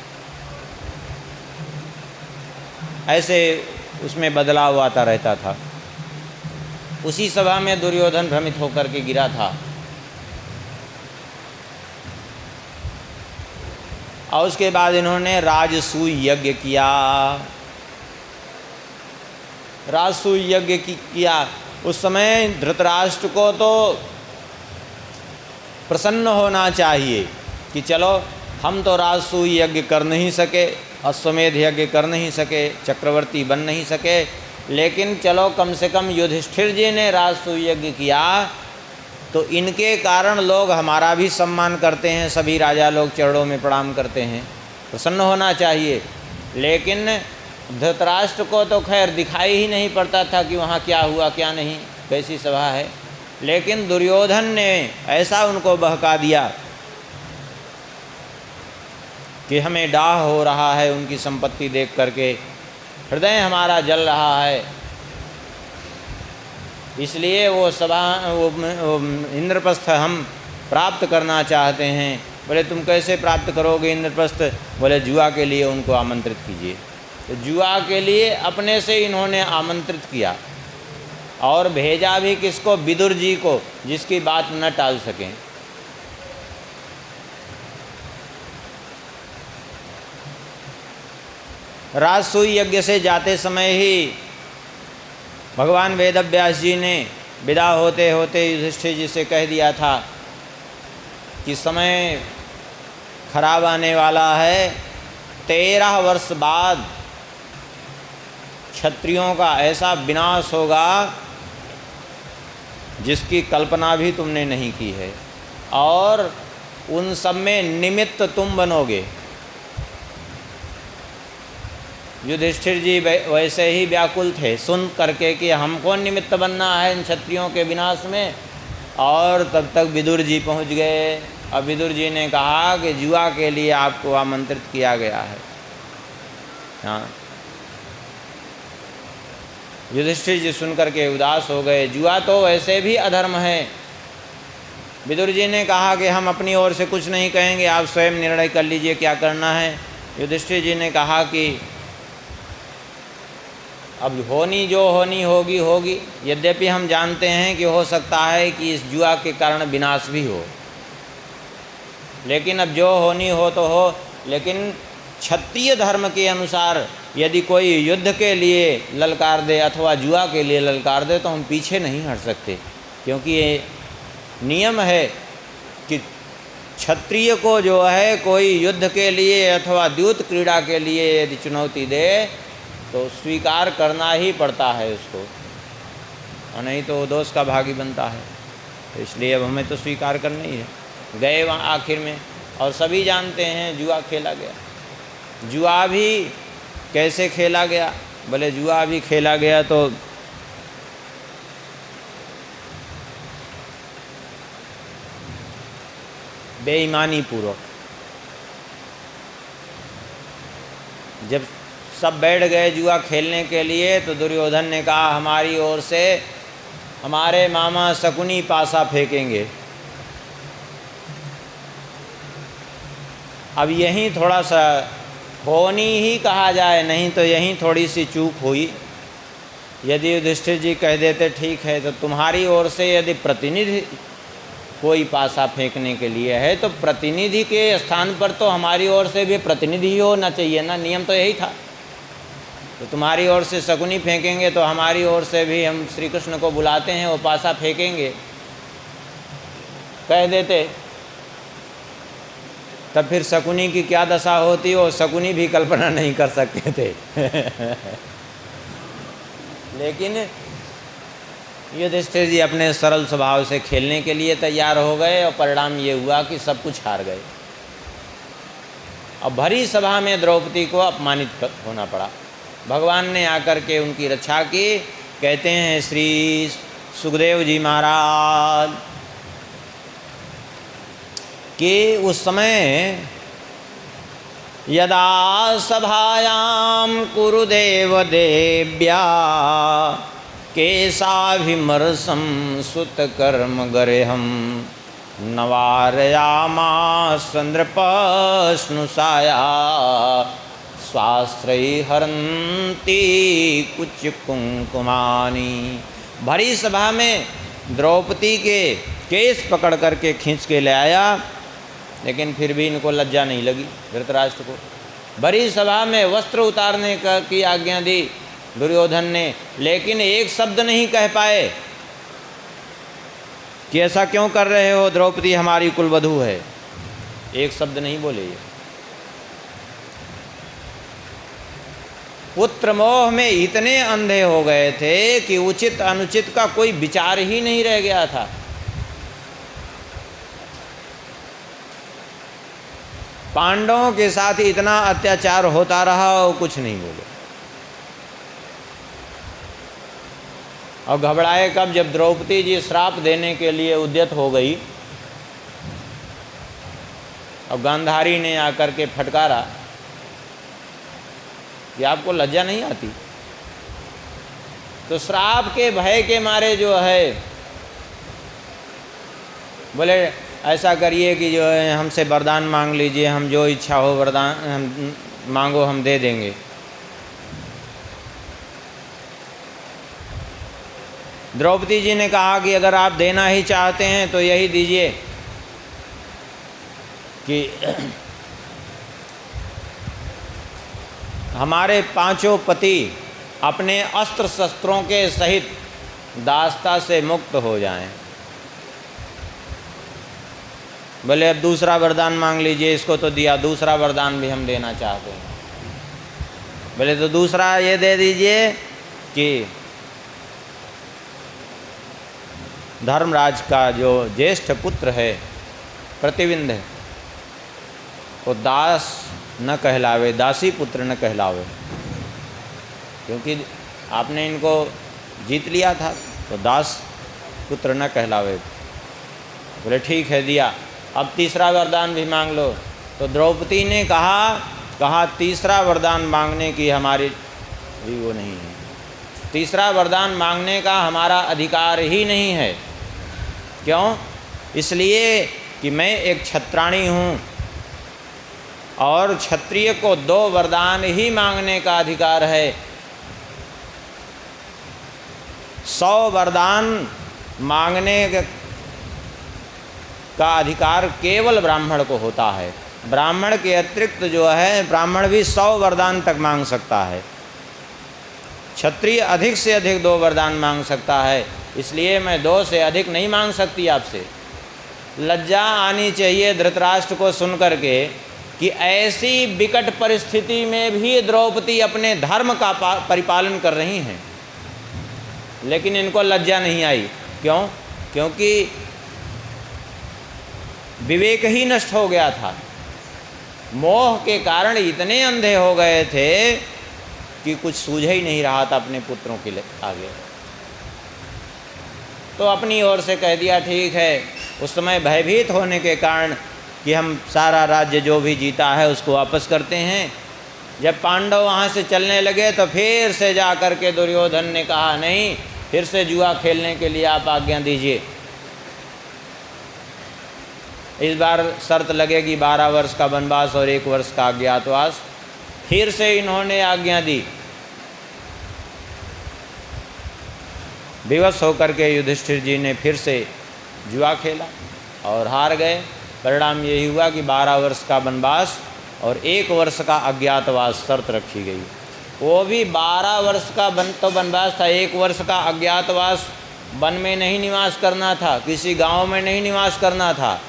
ऐसे उसमें बदलाव आता रहता था। उसी सभा में दुर्योधन भ्रमित होकर के गिरा था और उसके बाद इन्होंने राजसूय यज्ञ किया। राजसूय यज्ञ किया। उस समय धृतराष्ट्र को तो प्रसन्न होना चाहिए कि चलो हम तो राजसूय यज्ञ कर नहीं सके, अश्वमेध यज्ञ कर नहीं सके, चक्रवर्ती बन नहीं सके, लेकिन चलो कम से कम युधिष्ठिर जी ने राजसूय यज्ञ किया तो इनके कारण लोग हमारा भी सम्मान करते हैं, सभी राजा लोग चरणों में प्रणाम करते हैं, प्रसन्न होना चाहिए। लेकिन धृतराष्ट्र को तो खैर दिखाई ही नहीं पड़ता था कि वहाँ क्या हुआ क्या नहीं, कैसी सभा है। लेकिन दुर्योधन ने ऐसा उनको बहका दिया कि हमें डाह हो रहा है उनकी संपत्ति देख करके, हृदय हमारा जल रहा है, इसलिए वो सभा वो इंद्रप्रस्थ हम प्राप्त करना चाहते हैं। बोले तुम कैसे प्राप्त करोगे इंद्रप्रस्थ? बोले जुआ के लिए उनको आमंत्रित कीजिए। तो जुआ के लिए अपने से इन्होंने आमंत्रित किया और भेजा भी किसको? विदुर जी को, जिसकी बात न टाल सकें। राजसूय यज्ञ से जाते समय ही भगवान वेदव्यास जी ने विदा होते होते युधिष्ठिर जी से कह दिया था कि समय खराब आने वाला है। 13 वर्ष बाद क्षत्रियों का ऐसा विनाश होगा जिसकी कल्पना भी तुमने नहीं की है, और उन सब में निमित्त तुम बनोगे। युधिष्ठिर जी वैसे ही व्याकुल थे सुन करके कि हमको निमित्त बनना है इन क्षत्रियों के विनाश में, और तब तक विदुर जी पहुंच गए। अब विदुर जी ने कहा कि जुआ के लिए आपको आमंत्रित किया गया है। हाँ, युधिष्ठिर जी सुन करके उदास हो गए। जुआ तो वैसे भी अधर्म है। विदुर जी ने कहा कि हम अपनी ओर से कुछ नहीं कहेंगे, आप स्वयं निर्णय कर लीजिए क्या करना है। युधिष्ठिर जी ने कहा कि अब होनी जो होनी होगी होगी, यद्यपि हम जानते हैं कि हो सकता है कि इस जुआ के कारण विनाश भी हो, लेकिन अब जो होनी हो तो हो। लेकिन क्षत्रिय धर्म के अनुसार यदि कोई युद्ध के लिए ललकार दे अथवा जुआ के लिए ललकार दे तो हम पीछे नहीं हट सकते, क्योंकि ये नियम है कि क्षत्रिय को जो है कोई युद्ध के लिए अथवा द्यूत क्रीड़ा के लिए यदि चुनौती दे तो स्वीकार करना ही पड़ता है उसको, और नहीं तो वो दोष का भागी बनता है। तो इसलिए अब हमें तो स्वीकार करना ही है। गए वहाँ आखिर में, और सभी जानते हैं जुआ खेला गया। जुआ भी कैसे खेला गया? बोले जुआ भी खेला गया तो बेईमानी पूर्वक। जब सब बैठ गए जुआ खेलने के लिए तो दुर्योधन ने कहा हमारी ओर से हमारे मामा शकुनी पासा फेंकेंगे। अब यहीं थोड़ा सा होनी ही कहा जाए, नहीं तो यहीं थोड़ी सी चूक हुई। यदि युधिष्ठिर जी कह देते ठीक है, तो तुम्हारी ओर से यदि प्रतिनिधि कोई पासा फेंकने के लिए है तो प्रतिनिधि के स्थान पर तो हमारी ओर से भी प्रतिनिधि ही होना चाहिए ना, नियम तो यही था। तो तुम्हारी ओर से शकुनी फेंकेंगे तो हमारी ओर से भी हम श्री कृष्ण को बुलाते हैं, वो पासा फेंकेंगे कह देते, तब फिर शकुनी की क्या दशा होती हो शकुनी भी कल्पना नहीं कर सकते थे। लेकिन युधिष्ठिर जी अपने सरल स्वभाव से खेलने के लिए तैयार हो गए और परिणाम ये हुआ कि सब कुछ हार गए। अब भरी सभा में द्रौपदी को अपमानित होना पड़ा। भगवान ने आकर के उनकी रक्षा की। कहते हैं श्री सुखदेव जी महाराज कि उस समय यदा सभायां कुरुदेव देव्या केशाभिमर्शं सुतकर्म गर्हं नवारयामास नृपस्नुषाया स्वास्त्रैः हरन्ति कुच कुंकुमानि। भरी सभा में द्रौपदी के केस पकड़ करके खींच के ले आया, लेकिन फिर भी इनको लज्जा नहीं लगी धृतराष्ट्र को। भरी सभा में वस्त्र उतारने की आज्ञा दी दुर्योधन ने, लेकिन एक शब्द नहीं कह पाए कि ऐसा क्यों कर रहे हो, द्रौपदी हमारी कुलवधू है। एक शब्द नहीं बोले ये। पुत्र मोह में इतने अंधे हो गए थे कि उचित अनुचित का कोई विचार ही नहीं रह गया था। पांडवों के साथ इतना अत्याचार होता रहा और कुछ नहीं बोले। और घबराए कब, जब द्रौपदी जी श्राप देने के लिए उद्यत हो गई और गांधारी ने आकर के फटकारा कि आपको लज्जा नहीं आती। तो श्राप के भय के मारे जो है बोले ऐसा करिए कि जो है हमसे वरदान मांग लीजिए, हम जो इच्छा हो वरदान हम मांगो, हम दे देंगे। द्रौपदी जी ने कहा कि अगर आप देना ही चाहते हैं तो यही दीजिए कि हमारे पांचों पति अपने अस्त्र शस्त्रों के सहित दास्ता से मुक्त हो जाएं। बोले अब दूसरा वरदान मांग लीजिए, इसको तो दिया, दूसरा वरदान भी हम देना चाहते हैं। बोले तो दूसरा ये दे दीजिए कि धर्मराज का जो ज्येष्ठ पुत्र है प्रतिविंध है, वो दास न कहलावे, दासी पुत्र न कहलावे, क्योंकि आपने इनको जीत लिया था, तो दास पुत्र न कहलावे। बोले ठीक है, दिया। अब तीसरा वरदान भी मांग लो। तो द्रौपदी ने कहा तीसरा वरदान मांगने की हमारी भी वो नहीं है, तीसरा वरदान मांगने का हमारा अधिकार ही नहीं है। क्यों? इसलिए कि मैं एक क्षत्राणी हूँ और क्षत्रिय को 2 वरदान ही मांगने का अधिकार है। 100 वरदान मांगने का अधिकार केवल ब्राह्मण को होता है। ब्राह्मण के अतिरिक्त जो है, ब्राह्मण भी 100 वरदान तक मांग सकता है, क्षत्रिय अधिक से अधिक 2 वरदान मांग सकता है। इसलिए मैं 2 से अधिक नहीं मांग सकती आपसे। लज्जा आनी चाहिए धृतराष्ट्र को सुनकर के कि ऐसी विकट परिस्थिति में भी द्रौपदी अपने धर्म का परिपालन कर रही हैं, लेकिन इनको लज्जा नहीं आई। क्यों? क्योंकि विवेक ही नष्ट हो गया था। मोह के कारण इतने अंधे हो गए थे कि कुछ सूझ ही नहीं रहा था अपने पुत्रों के आगे। तो अपनी ओर से कह दिया ठीक है। उस समय भयभीत होने के कारण कि हम सारा राज्य जो भी जीता है उसको वापस करते हैं। जब पांडव वहाँ से चलने लगे तो फिर से जा कर के दुर्योधन ने कहा नहीं, फिर से जुआ खेलने के लिए आप आज्ञा दीजिए। इस बार शर्त लगेगी 12 वर्ष का वनवास और 1 वर्ष का अज्ञातवास। फिर से इन्होंने आज्ञा दी। विवश होकर के युधिष्ठिर जी ने फिर से जुआ खेला और हार गए। परिणाम यही हुआ कि 12 वर्ष का वनवास और 1 वर्ष का अज्ञातवास शर्त रखी गई। वो भी 12 वर्ष का तो वनवास था, 1 वर्ष का अज्ञातवास। वन में नहीं निवास करना था, किसी गांव में नहीं निवास करना था।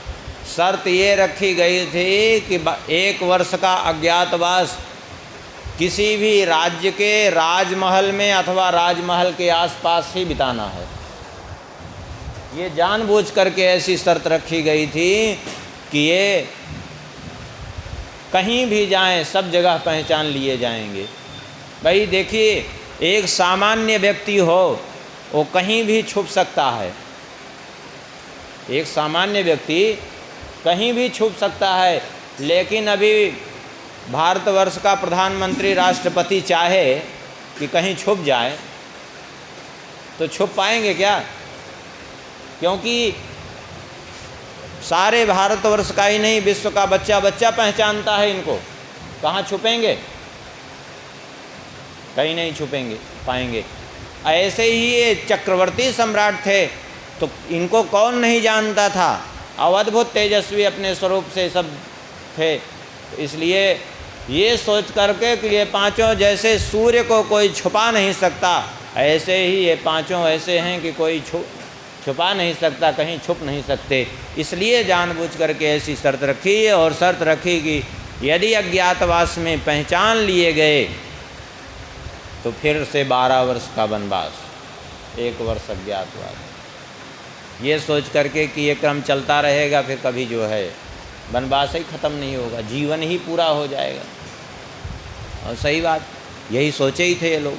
शर्त ये रखी गई थी कि 1 वर्ष का अज्ञातवास किसी भी राज्य के राजमहल में अथवा राजमहल के आसपास ही बिताना है। ये जानबूझ करके ऐसी शर्त रखी गई थी कि ये कहीं भी जाएं सब जगह पहचान लिए जाएंगे। भाई देखिए, एक सामान्य व्यक्ति हो वो कहीं भी छुप सकता है, एक सामान्य व्यक्ति कहीं भी छुप सकता है। लेकिन अभी भारतवर्ष का प्रधानमंत्री राष्ट्रपति चाहे कि कहीं छुप जाए तो छुप पाएंगे क्या? क्योंकि सारे भारतवर्ष का ही नहीं, विश्व का बच्चा बच्चा पहचानता है इनको। कहाँ छुपेंगे? कहीं नहीं छुपेंगे पाएंगे। ऐसे ही ये चक्रवर्ती सम्राट थे तो इनको कौन नहीं जानता था। अद्भुत तेजस्वी अपने स्वरूप से सब थे। इसलिए ये सोच करके कि ये पांचों जैसे सूर्य को कोई छुपा नहीं सकता, ऐसे ही ये पांचों ऐसे हैं कि कोई छुपा नहीं सकता, कहीं छुप नहीं सकते। इसलिए जानबूझ करके ऐसी शर्त रखी और शर्त रखी कि यदि अज्ञातवास में पहचान लिए गए तो फिर से 12 वर्ष का वनवास, 1 वर्ष अज्ञातवास। ये सोच करके कि ये क्रम चलता रहेगा, फिर कभी जो है वनवास ही ख़त्म नहीं होगा, जीवन ही पूरा हो जाएगा। और सही बात, यही सोचे ही थे ये लोग।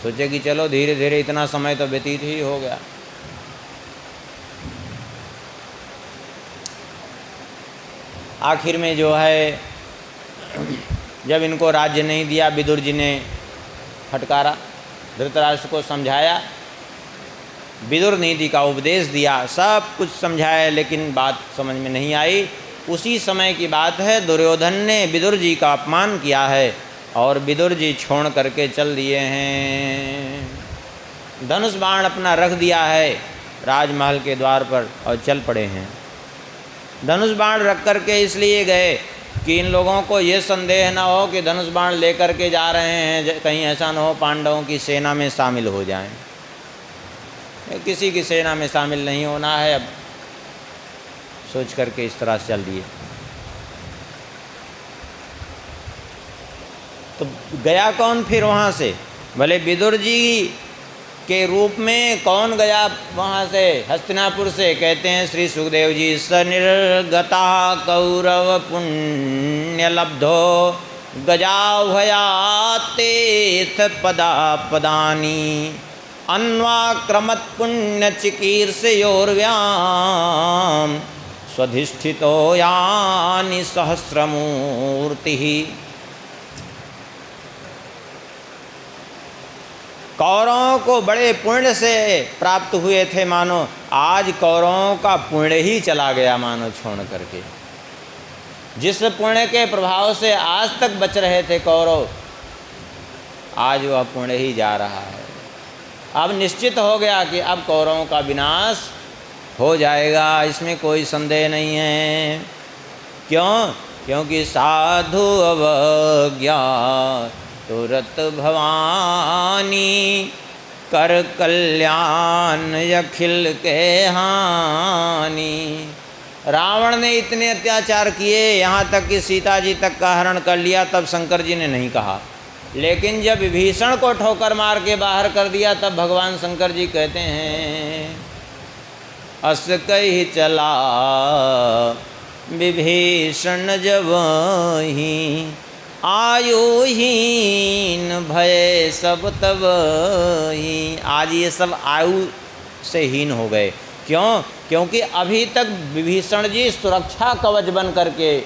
सोचे कि चलो धीरे धीरे इतना समय तो व्यतीत ही हो गया। आखिर में जो है जब इनको राज्य नहीं दिया, विदुर जी ने फटकारा, धृतराष्ट्र को समझाया विदुर नीति का उपदेश दिया, सब कुछ समझाया, लेकिन बात समझ में नहीं आई। उसी समय की बात है, दुर्योधन ने विदुर जी का अपमान किया है और विदुर जी छोड़ करके चल दिए हैं। धनुष बाण अपना रख दिया है राजमहल के द्वार पर और चल पड़े हैं। धनुष बाण रख करके इसलिए गए कि इन लोगों को ये संदेह न हो कि धनुष बाण लेकर के जा रहे हैं, कहीं ऐसा न हो पांडवों की सेना में शामिल हो जाएं। किसी की सेना में शामिल नहीं होना है, अब सोच करके इस तरह से चल दिए। तो गया कौन फिर वहाँ से? भले विदुर जी के रूप में कौन गया वहाँ से? हस्तिनापुर से। कहते हैं श्री सुखदेव जी, स निर्गता कौरव पुण्य लब्धो गजाभयातेथ पदा पदानी अन्वाक्रमत पुण्य चिकीर्षयोर्व्याम स्वधिष्ठितो यानि सहस्रमूर्ति। कौरवों को बड़े पुण्य से प्राप्त हुए थे, मानो आज कौरवों का पुण्य ही चला गया, मानो छोड़ करके। जिस पुण्य के प्रभाव से आज तक बच रहे थे कौरव, आज वह पुण्य ही जा रहा है। अब निश्चित हो गया कि अब कौरवों का विनाश हो जाएगा, इसमें कोई संदेह नहीं है। क्यों? क्योंकि साधु अवज्ञा तुरत भवानी कर कल्याण अखिल के हानि। रावण ने इतने अत्याचार किए, यहाँ तक कि सीता जी तक का हरण कर लिया, तब शंकर जी ने नहीं कहा। लेकिन जब विभीषण को ठोकर मार के बाहर कर दिया, तब भगवान शंकर जी कहते हैं, अस कहि चला विभीषण जबहि आयुहीन भय सब तबहि। आज ये सब आयु से हीन हो गए। क्यों? क्योंकि अभी तक विभीषण जी सुरक्षा कवच बन करके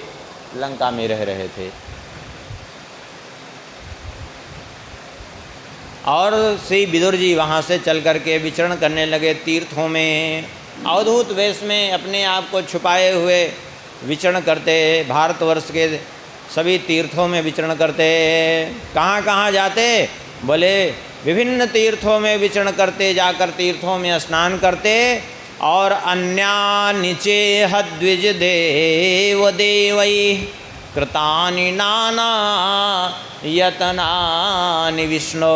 लंका में रह रहे थे। और श्री विदुर जी वहाँ से चल करके विचरण करने लगे तीर्थों में, अवधूत वेश में अपने आप को छुपाए हुए विचरण करते, भारतवर्ष के सभी तीर्थों में विचरण करते। कहाँ कहाँ जाते? बोले विभिन्न तीर्थों में विचरण करते, जाकर तीर्थों में स्नान करते। और अन्यानि चेह द्विज देव देवै कृतानि नाना यतनानि विष्णो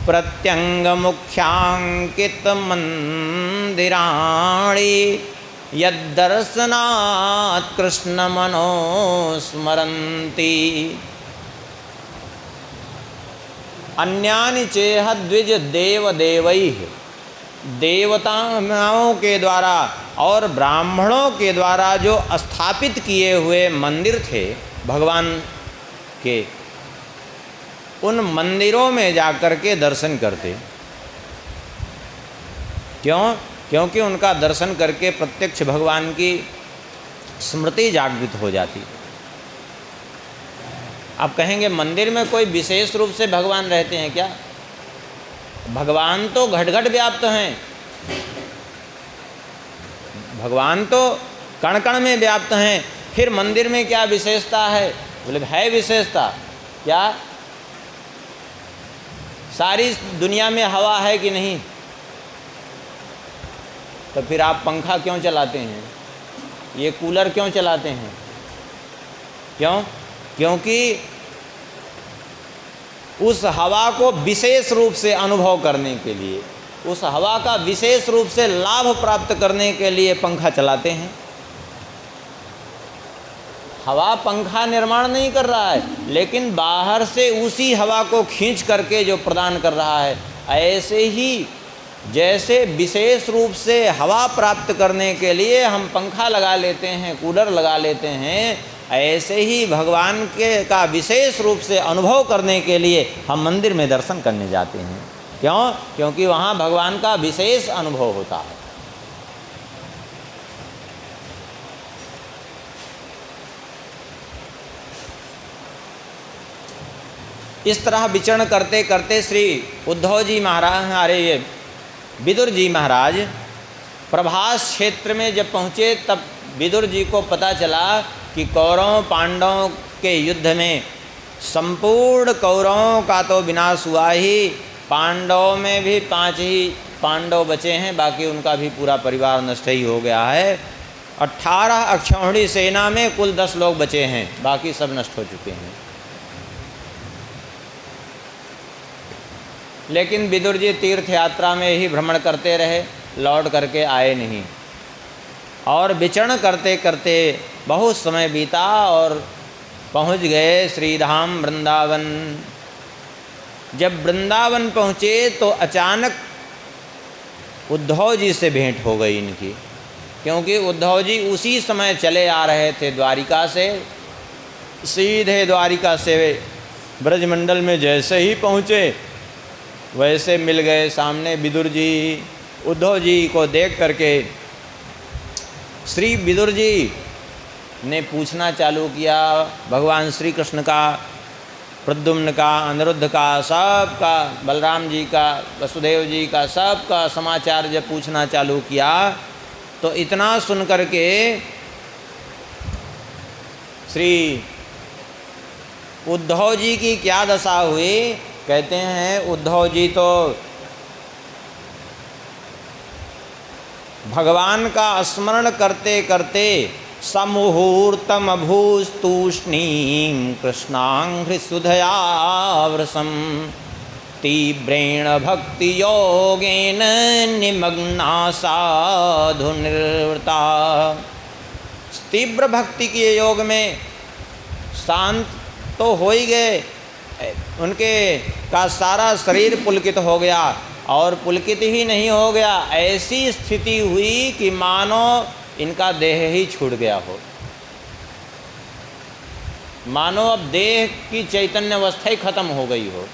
प्रत्यंग मुख्यांकित मंदिराणि यद्दर्शनात् कृष्ण मनो स्मरन्ति। अन्यानि चेह द्विज देव देवैः, देवताओं के द्वारा और ब्राह्मणों के द्वारा जो स्थापित किए हुए मंदिर थे भगवान के, उन मंदिरों में जाकर के दर्शन करते। क्यों? क्योंकि उनका दर्शन करके प्रत्यक्ष भगवान की स्मृति जागृत हो जाती। आप कहेंगे मंदिर में कोई विशेष रूप से भगवान रहते हैं क्या? भगवान तो घट घट व्याप्त हैं, भगवान तो कण कण में व्याप्त हैं। फिर मंदिर में क्या विशेषता है? बोले है विशेषता। क्या? सारी दुनिया में हवा है कि नहीं? तो फिर आप पंखा क्यों चलाते हैं? ये कूलर क्यों चलाते हैं? क्यों? क्योंकि उस हवा को विशेष रूप से अनुभव करने के लिए, उस हवा का विशेष रूप से लाभ प्राप्त करने के लिए पंखा चलाते हैं। हवा पंखा निर्माण नहीं कर रहा है, लेकिन बाहर से उसी हवा को खींच करके जो प्रदान कर रहा है। ऐसे ही जैसे विशेष रूप से हवा प्राप्त करने के लिए हम पंखा लगा लेते हैं, कूलर लगा लेते हैं, ऐसे ही भगवान के का विशेष रूप से अनुभव करने के लिए हम मंदिर में दर्शन करने जाते हैं। क्यों? क्योंकि वहाँ भगवान का विशेष अनुभव होता है। इस तरह विचरण करते करते श्री उद्धव जी महाराज, अरे ये विदुर जी महाराज प्रभास क्षेत्र में जब पहुँचे तब विदुर जी को पता चला कि कौरवों पांडवों के युद्ध में संपूर्ण कौरवों का तो विनाश हुआ ही, पांडवों में भी 5 ही पांडव बचे हैं, बाकी उनका भी पूरा परिवार नष्ट ही हो गया है। 18 अक्षौहिणी सेना में कुल 10 लोग बचे हैं, बाकी सब नष्ट हो चुके हैं। लेकिन विदुर जी तीर्थ यात्रा में ही भ्रमण करते रहे, लौट करके आए नहीं, और विचरण करते करते बहुत समय बीता और पहुंच गए श्रीधाम वृंदावन। जब वृंदावन पहुँचे तो अचानक उद्धव जी से भेंट हो गई इनकी, क्योंकि उद्धव जी उसी समय चले आ रहे थे द्वारिका से। सीधे द्वारिका से ब्रजमंडल में जैसे ही पहुँचे वैसे मिल गए सामने विदुर जी। उद्धव जी को देख करके श्री विदुर जी ने पूछना चालू किया भगवान श्री कृष्ण का, प्रद्युम्न का, अनिरुद्ध का, सबका, बलराम जी का, वसुदेव जी का, सबका समाचार जब पूछना चालू किया तो इतना सुन करके श्री उद्धव जी की क्या दशा हुई। कहते हैं उद्धव जी तो भगवान का स्मरण करते करते समुहूर्तम अभूस्तूष्णीं कृष्णांघ्रिसुधया वृषं तीव्रेण भक्ति योगेन निमग्ना साधु निर्वृता। तीव्र भक्ति के योग में शांत तो हो ही गए, उनके का सारा शरीर पुलकित हो गया, और पुलकित ही नहीं हो गया, ऐसी स्थिति हुई कि मानो इनका देह ही छूट गया हो, मानो अब देह की चैतन्य अवस्था ही खत्म हो गई हो।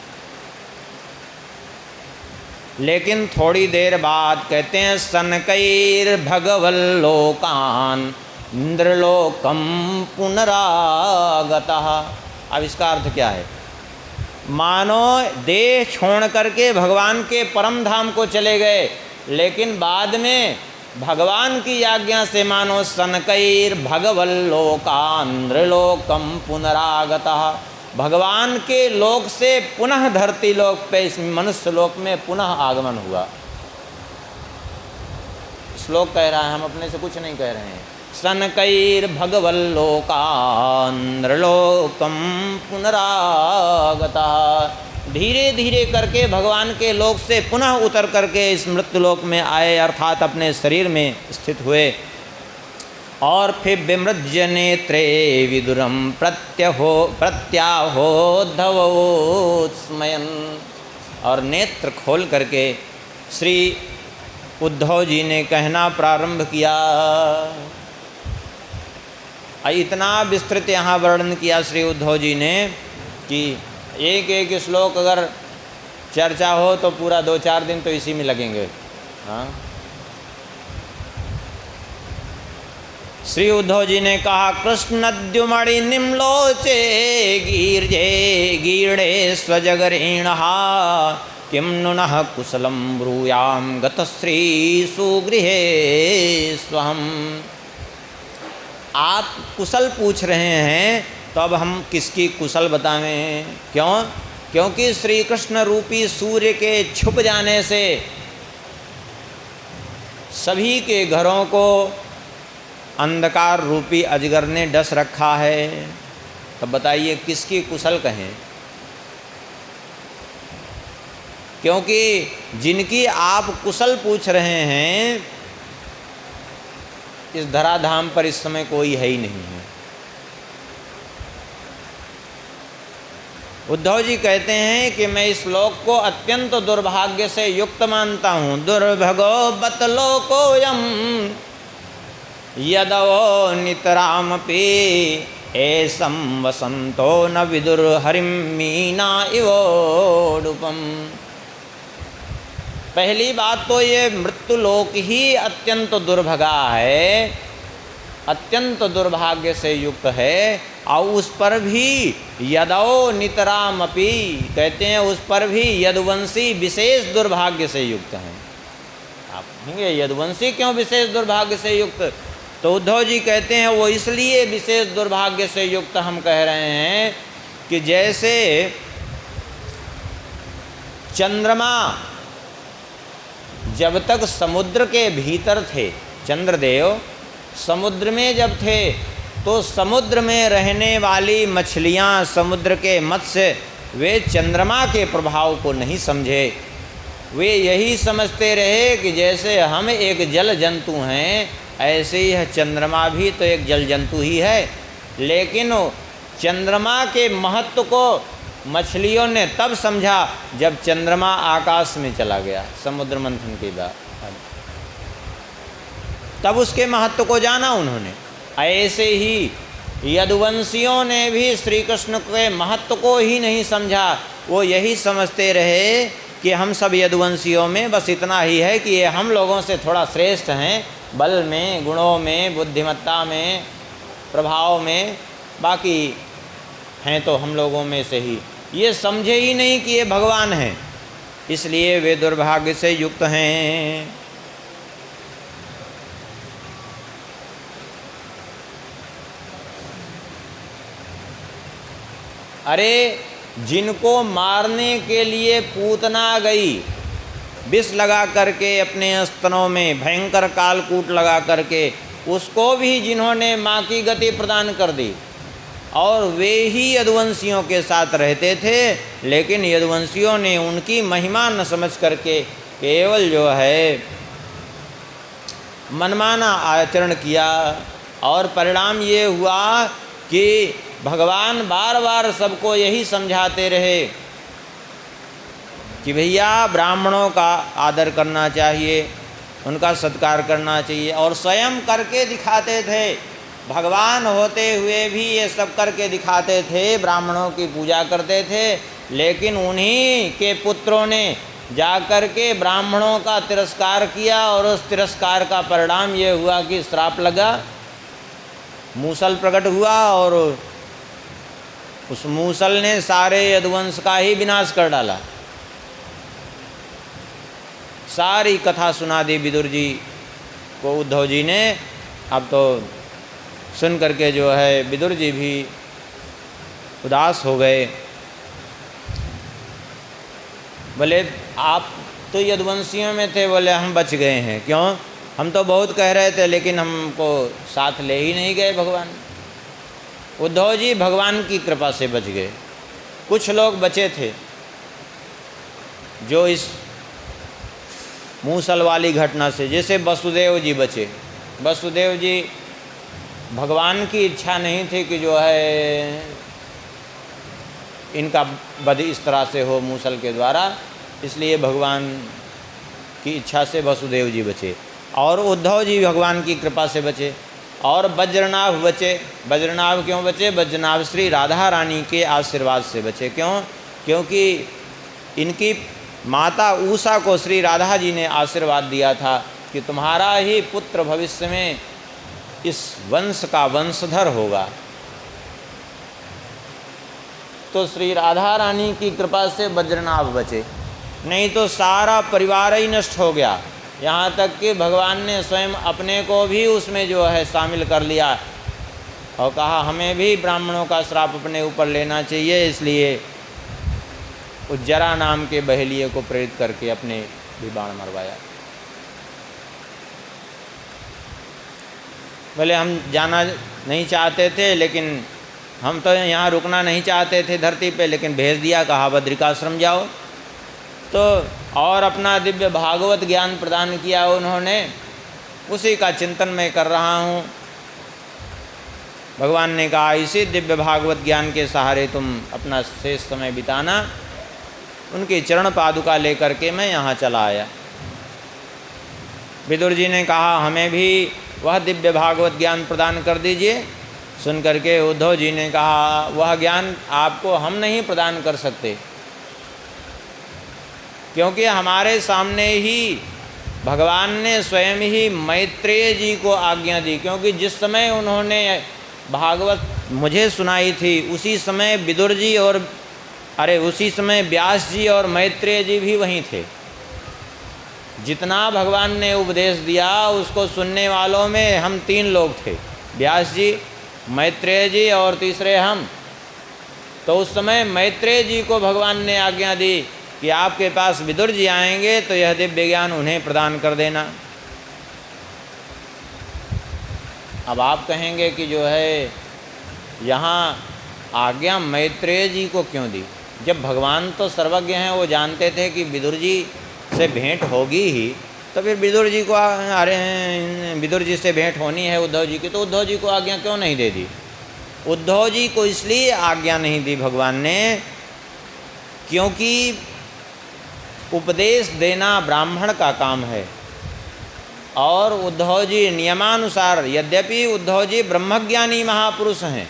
लेकिन थोड़ी देर बाद कहते हैं सनकैर भगवल्लोकान इंद्रलोकम पुनरागतः। अब इसका अर्थ क्या है? मानो देह छोड़ करके भगवान के परम धाम को चले गए, लेकिन बाद में भगवान की आज्ञा से मानो सनकैर भगवल्लोकांद्रलोकम पुनरागतः, भगवान के लोक से पुनः धरती लोक पे, इस मनुष्य लोक में पुनः आगमन हुआ। श्लोक कह रहा है, हम अपने से कुछ नहीं कह रहे हैं। सनकैर भगवल्लोकांद्रलोकम पुनरागतः, धीरे धीरे करके भगवान के लोक से पुनः उतर करके इस मृत्युलोक में आए, अर्थात अपने शरीर में स्थित हुए। और फिर विमृज्य नेत्रे विदुरम प्रत्याहोद्धवोत्स्मयन्, और नेत्र खोल करके श्री उद्धव जी ने कहना प्रारंभ किया। इतना विस्तृत यहाँ वर्णन किया श्री उद्धव जी ने कि एक एक श्लोक अगर चर्चा हो तो पूरा 2-4 दिन तो इसी में लगेंगे। हाँ, श्री उद्धव जी ने कहा कृष्णद्युमणि निम्लोचे गीर्जे गीर्णे स्वजगरीणहा किं नुनः कुशलं ब्रूयाम गतश्री सुगृहे स्वहम। आप कुशल पूछ रहे हैं तो अब हम किसकी कुशल बतावें? क्यों? क्योंकि श्री कृष्ण रूपी सूर्य के छुप जाने से सभी के घरों को अंधकार रूपी अजगर ने डस रखा है। तब बताइए किसकी कुशल कहें? क्योंकि जिनकी आप कुशल पूछ रहे हैं इस धराधाम पर इस समय कोई है ही नहीं है। उद्धव जी कहते हैं कि मैं इस लोक को अत्यंत दुर्भाग्य से युक्त मानता हूँ। दुर्भगो बत लोकोऽयं यदवो नितरामपि एषं वसंतो न विदुर हरिं मीना इवोडुपम। पहली बात तो ये मृत्युलोक ही अत्यंत दुर्भगा है, अत्यंत दुर्भाग्य से युक्त है, और उस पर भी यदो नितरामपि कहते हैं, उस पर भी यदुवंशी विशेष दुर्भाग्य से युक्त हैं। यदुवंशी क्यों विशेष दुर्भाग्य से युक्त? तो उद्धव जी कहते हैं वो इसलिए विशेष दुर्भाग्य से युक्त हम कह रहे हैं कि जैसे चंद्रमा जब तक समुद्र के भीतर थे, चंद्रदेव समुद्र में जब थे, तो समुद्र में रहने वाली मछलियां, समुद्र के मत्स्य, वे चंद्रमा के प्रभाव को नहीं समझे। वे यही समझते रहे कि जैसे हम एक जल जंतु हैं, ऐसे ही है चंद्रमा भी तो एक जल जंतु ही है। लेकिन चंद्रमा के महत्व को मछलियों ने तब समझा जब चंद्रमा आकाश में चला गया समुद्र मंथन के बाद, तब उसके महत्व को जाना उन्होंने। ऐसे ही यदुवंशियों ने भी श्री कृष्ण के महत्व को ही नहीं समझा। वो यही समझते रहे कि हम सब यदुवंशियों में बस इतना ही है कि ये हम लोगों से थोड़ा श्रेष्ठ हैं, बल में, गुणों में, बुद्धिमत्ता में, प्रभाव में, बाकी हैं तो हम लोगों में से ही। ये समझे ही नहीं कि ये भगवान हैं, इसलिए वे दुर्भाग्य से युक्त हैं। अरे जिनको मारने के लिए पूतना गई, विष लगा करके अपने स्तनों में भयंकर कालकूट लगा करके, उसको भी जिन्होंने माँ की गति प्रदान कर दी, और वे ही यदुवंशियों के साथ रहते थे, लेकिन यदुवंशियों ने उनकी महिमा न समझ करके केवल जो है मनमाना आचरण किया। और परिणाम ये हुआ कि भगवान बार बार सबको यही समझाते रहे कि भैया ब्राह्मणों का आदर करना चाहिए, उनका सत्कार करना चाहिए, और स्वयं करके दिखाते थे। भगवान होते हुए भी ये सब करके दिखाते थे, ब्राह्मणों की पूजा करते थे, लेकिन उन्हीं के पुत्रों ने जाकर के ब्राह्मणों का तिरस्कार किया, और उस तिरस्कार का परिणाम ये हुआ कि श्राप लगा, मूसल प्रकट हुआ, और उस मूसल ने सारे यदुवंश का ही विनाश कर डाला। सारी कथा सुना दी विदुर जी को उद्धव जी ने। अब तो सुन करके जो है विदुर जी भी उदास हो गए। बोले आप तो यदुवंशियों में थे, बोले हम बच गए हैं। क्यों? हम तो बहुत कह रहे थे, लेकिन हमको साथ ले ही नहीं गए भगवान। उद्धव जी भगवान की कृपा से बच गए। कुछ लोग बचे थे जो इस मूसल वाली घटना से, जैसे वसुदेव जी बचे। वसुदेव जी भगवान की इच्छा नहीं थी कि जो है इनका वध इस तरह से हो मूसल के द्वारा, इसलिए भगवान की इच्छा से वसुदेव जी बचे, और उद्धव जी भगवान की कृपा से बचे। और वज्रनाभ बचे। वज्रनाभ क्यों बचे? वज्रनाभ श्री राधा रानी के आशीर्वाद से बचे। क्यों? क्योंकि इनकी माता उषा को श्री राधा जी ने आशीर्वाद दिया था कि तुम्हारा ही पुत्र भविष्य में इस वंश का वंशधर होगा। तो श्री राधा रानी की कृपा से वज्रनाभ बचे, नहीं तो सारा परिवार ही नष्ट हो गया। यहाँ तक कि भगवान ने स्वयं अपने को भी उसमें जो है शामिल कर लिया, और कहा हमें भी ब्राह्मणों का श्राप अपने ऊपर लेना चाहिए, इसलिए उज्जरा नाम के बहेलिए को प्रेरित करके अपने भी बाण मरवाया। बोले हम जाना नहीं चाहते थे, लेकिन हम तो यहाँ रुकना नहीं चाहते थे धरती पे, लेकिन भेज दिया, कहा बद्रिकाश्रम जाओ। तो और अपना दिव्य भागवत ज्ञान प्रदान किया उन्होंने, उसी का चिंतन मैं कर रहा हूँ। भगवान ने कहा इसी दिव्य भागवत ज्ञान के सहारे तुम अपना शेष समय बिताना। उनकी चरण पादुका लेकर के मैं यहाँ चला आया। विदुर जी ने कहा हमें भी वह दिव्य भागवत ज्ञान प्रदान कर दीजिए। सुन करके उद्धव जी ने कहा वह ज्ञान आपको हम नहीं प्रदान कर सकते, क्योंकि हमारे सामने ही भगवान ने स्वयं ही मैत्रेय जी को आज्ञा दी। क्योंकि जिस समय उन्होंने भागवत मुझे सुनाई थी, उसी समय विदुर जी उसी समय व्यास जी और मैत्रेय जी भी वहीं थे। जितना भगवान ने उपदेश दिया उसको सुनने वालों में हम 3 लोग थे, व्यास जी, मैत्रेय जी और तीसरे हम। तो उस समय मैत्रेय जी को भगवान ने आज्ञा दी कि आपके पास विदुर जी आएंगे तो यह दिव्य ज्ञान उन्हें प्रदान कर देना। अब आप कहेंगे कि जो है यहाँ आज्ञा मैत्रेय जी को क्यों दी? जब भगवान तो सर्वज्ञ हैं, वो जानते थे कि विदुर जी से भेंट होगी ही, तो फिर विदुर जी को विदुर जी से भेंट होनी है उद्धव जी की, तो उद्धव जी को आज्ञा क्यों नहीं दे दी? उद्धव जी को इसलिए आज्ञा नहीं दी भगवान ने क्योंकि उपदेश देना ब्राह्मण का काम है और उद्धव जी नियमानुसार, यद्यपि उद्धव जी ब्रह्मज्ञानी महापुरुष हैं,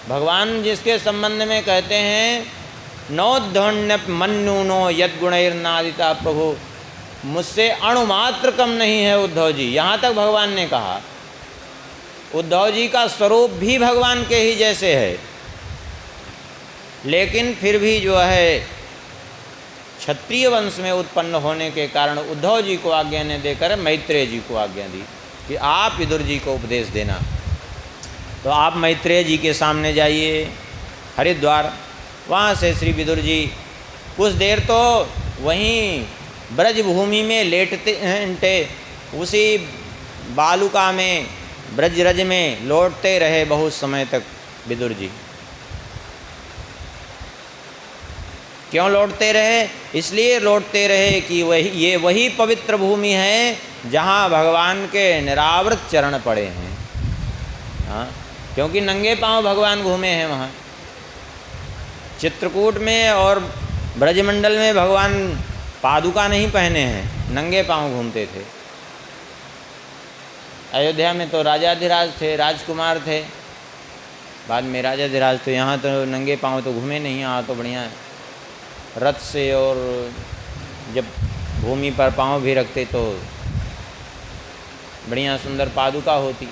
भगवान जिसके संबंध में कहते हैं नोद्धण्य मन्युनो यद्गुणैर्नादिता प्रभु, मुझसे अणुमात्र कम नहीं है उद्धव जी, यहाँ तक भगवान ने कहा। उद्धव जी का स्वरूप भी भगवान के ही जैसे है, लेकिन फिर भी जो है क्षत्रिय वंश में उत्पन्न होने के कारण उद्धव जी को आज्ञा ने देकर मैत्रेय जी को आज्ञा दी कि आप विदुर जी को उपदेश देना। तो आप मैत्रेय जी के सामने जाइए हरिद्वार, वहाँ से श्री विदुर जी कुछ देर तो वहीं ब्रजभूमि में लेटते उसी बालुका में ब्रजरज में लौटते रहे बहुत समय तक विदुर जी। क्यों लौटते रहे? इसलिए लौटते रहे कि वही पवित्र भूमि है जहाँ भगवान के निरावृत चरण पड़े हैं। हाँ, क्योंकि नंगे पांव भगवान घूमे हैं वहाँ। चित्रकूट में और ब्रजमंडल में भगवान पादुका नहीं पहने हैं, नंगे पांव घूमते थे। अयोध्या में तो राजाधिराज थे, राजकुमार थे, बाद में राजाधिराज, तो यहाँ तो नंगे पांव तो घूमे नहीं। यहाँ तो बढ़िया रथ से, और जब भूमि पर पांव भी रखते तो बढ़िया सुंदर पादुका होती,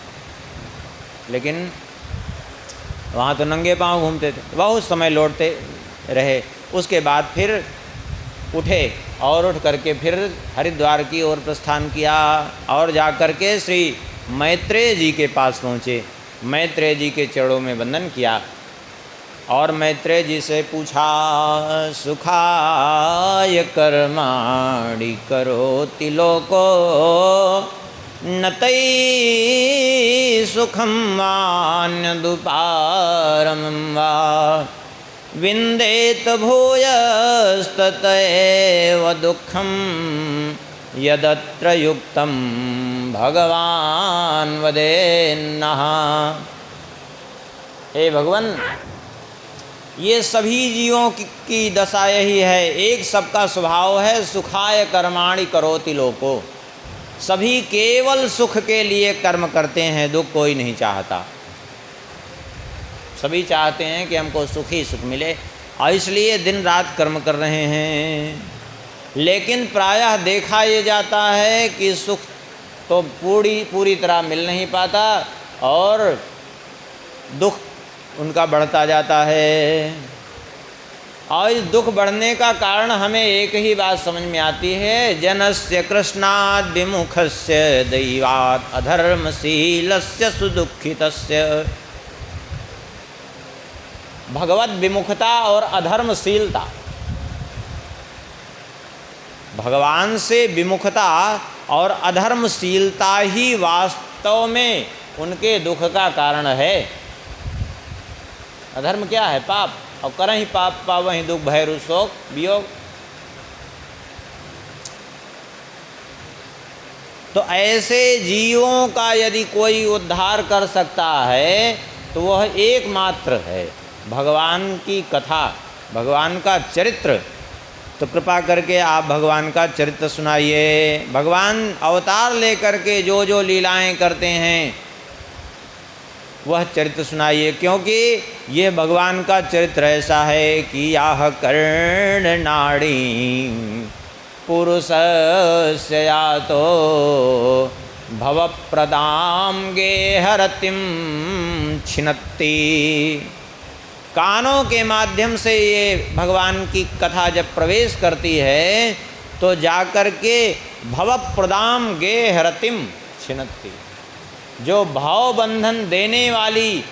लेकिन वहाँ तो नंगे पांव घूमते थे। बहुत समय लौटते रहे, उसके बाद फिर उठे और उठ करके फिर हरिद्वार की ओर प्रस्थान किया और जा कर के श्री मैत्रेय जी के पास पहुँचे। मैत्रेय जी के चरणों में वंदन किया और मैत्रेय जी से पूछा, सुखाय कर्माणि करोति लोको नतै सुखं वान्यदुपारं वा विन्देत भूयस्ततैव दुःखं यदत्र युक्तं भगवान वदेन्नः। हे भगवान, ये सभी जीवों की दशा यही है, एक सबका स्वभाव है सुखाय कर्माणि करोति लोको। सभी केवल सुख के लिए कर्म करते हैं, दुख कोई नहीं चाहता। सभी चाहते हैं कि हमको सुख ही सुख मिले और इसलिए दिन रात कर्म कर रहे हैं। लेकिन प्रायः देखा ये जाता है कि सुख तो पूरी तरह मिल नहीं पाता और दुख उनका बढ़ता जाता है। और इस दुख बढ़ने का कारण हमें एक ही बात समझ में आती है, जनस्य कृष्णाद् विमुखस्य दैवात् अधर्मशीलस्य सुदुःखितस्य। भगवत विमुखता और अधर्मशीलता, भगवान से विमुखता और अधर्मशीलता ही वास्तव में उनके दुख का कारण है। अधर्म क्या है? पाप। और करहि पाप पावहि दुख भय रुष शोक वियोग। तो ऐसे जीवों का यदि कोई उद्धार कर सकता है तो वह एकमात्र है भगवान की कथा, भगवान का चरित्र। तो कृपा करके आप भगवान का चरित्र सुनाइए। भगवान अवतार लेकर के जो जो लीलाएं करते हैं वह चरित्र सुनाइए, क्योंकि ये भगवान का चरित्र ऐसा है कि याह कर्ण नाड़ी पुरुषस्य यातो भव प्रदाम गेहरतिम छिनत्ति। कानों के माध्यम से ये भगवान की कथा जब प्रवेश करती है तो जाकर के भव प्रदाम गेह रतिम छिनत्ती, जो भाव बंधन देने वाली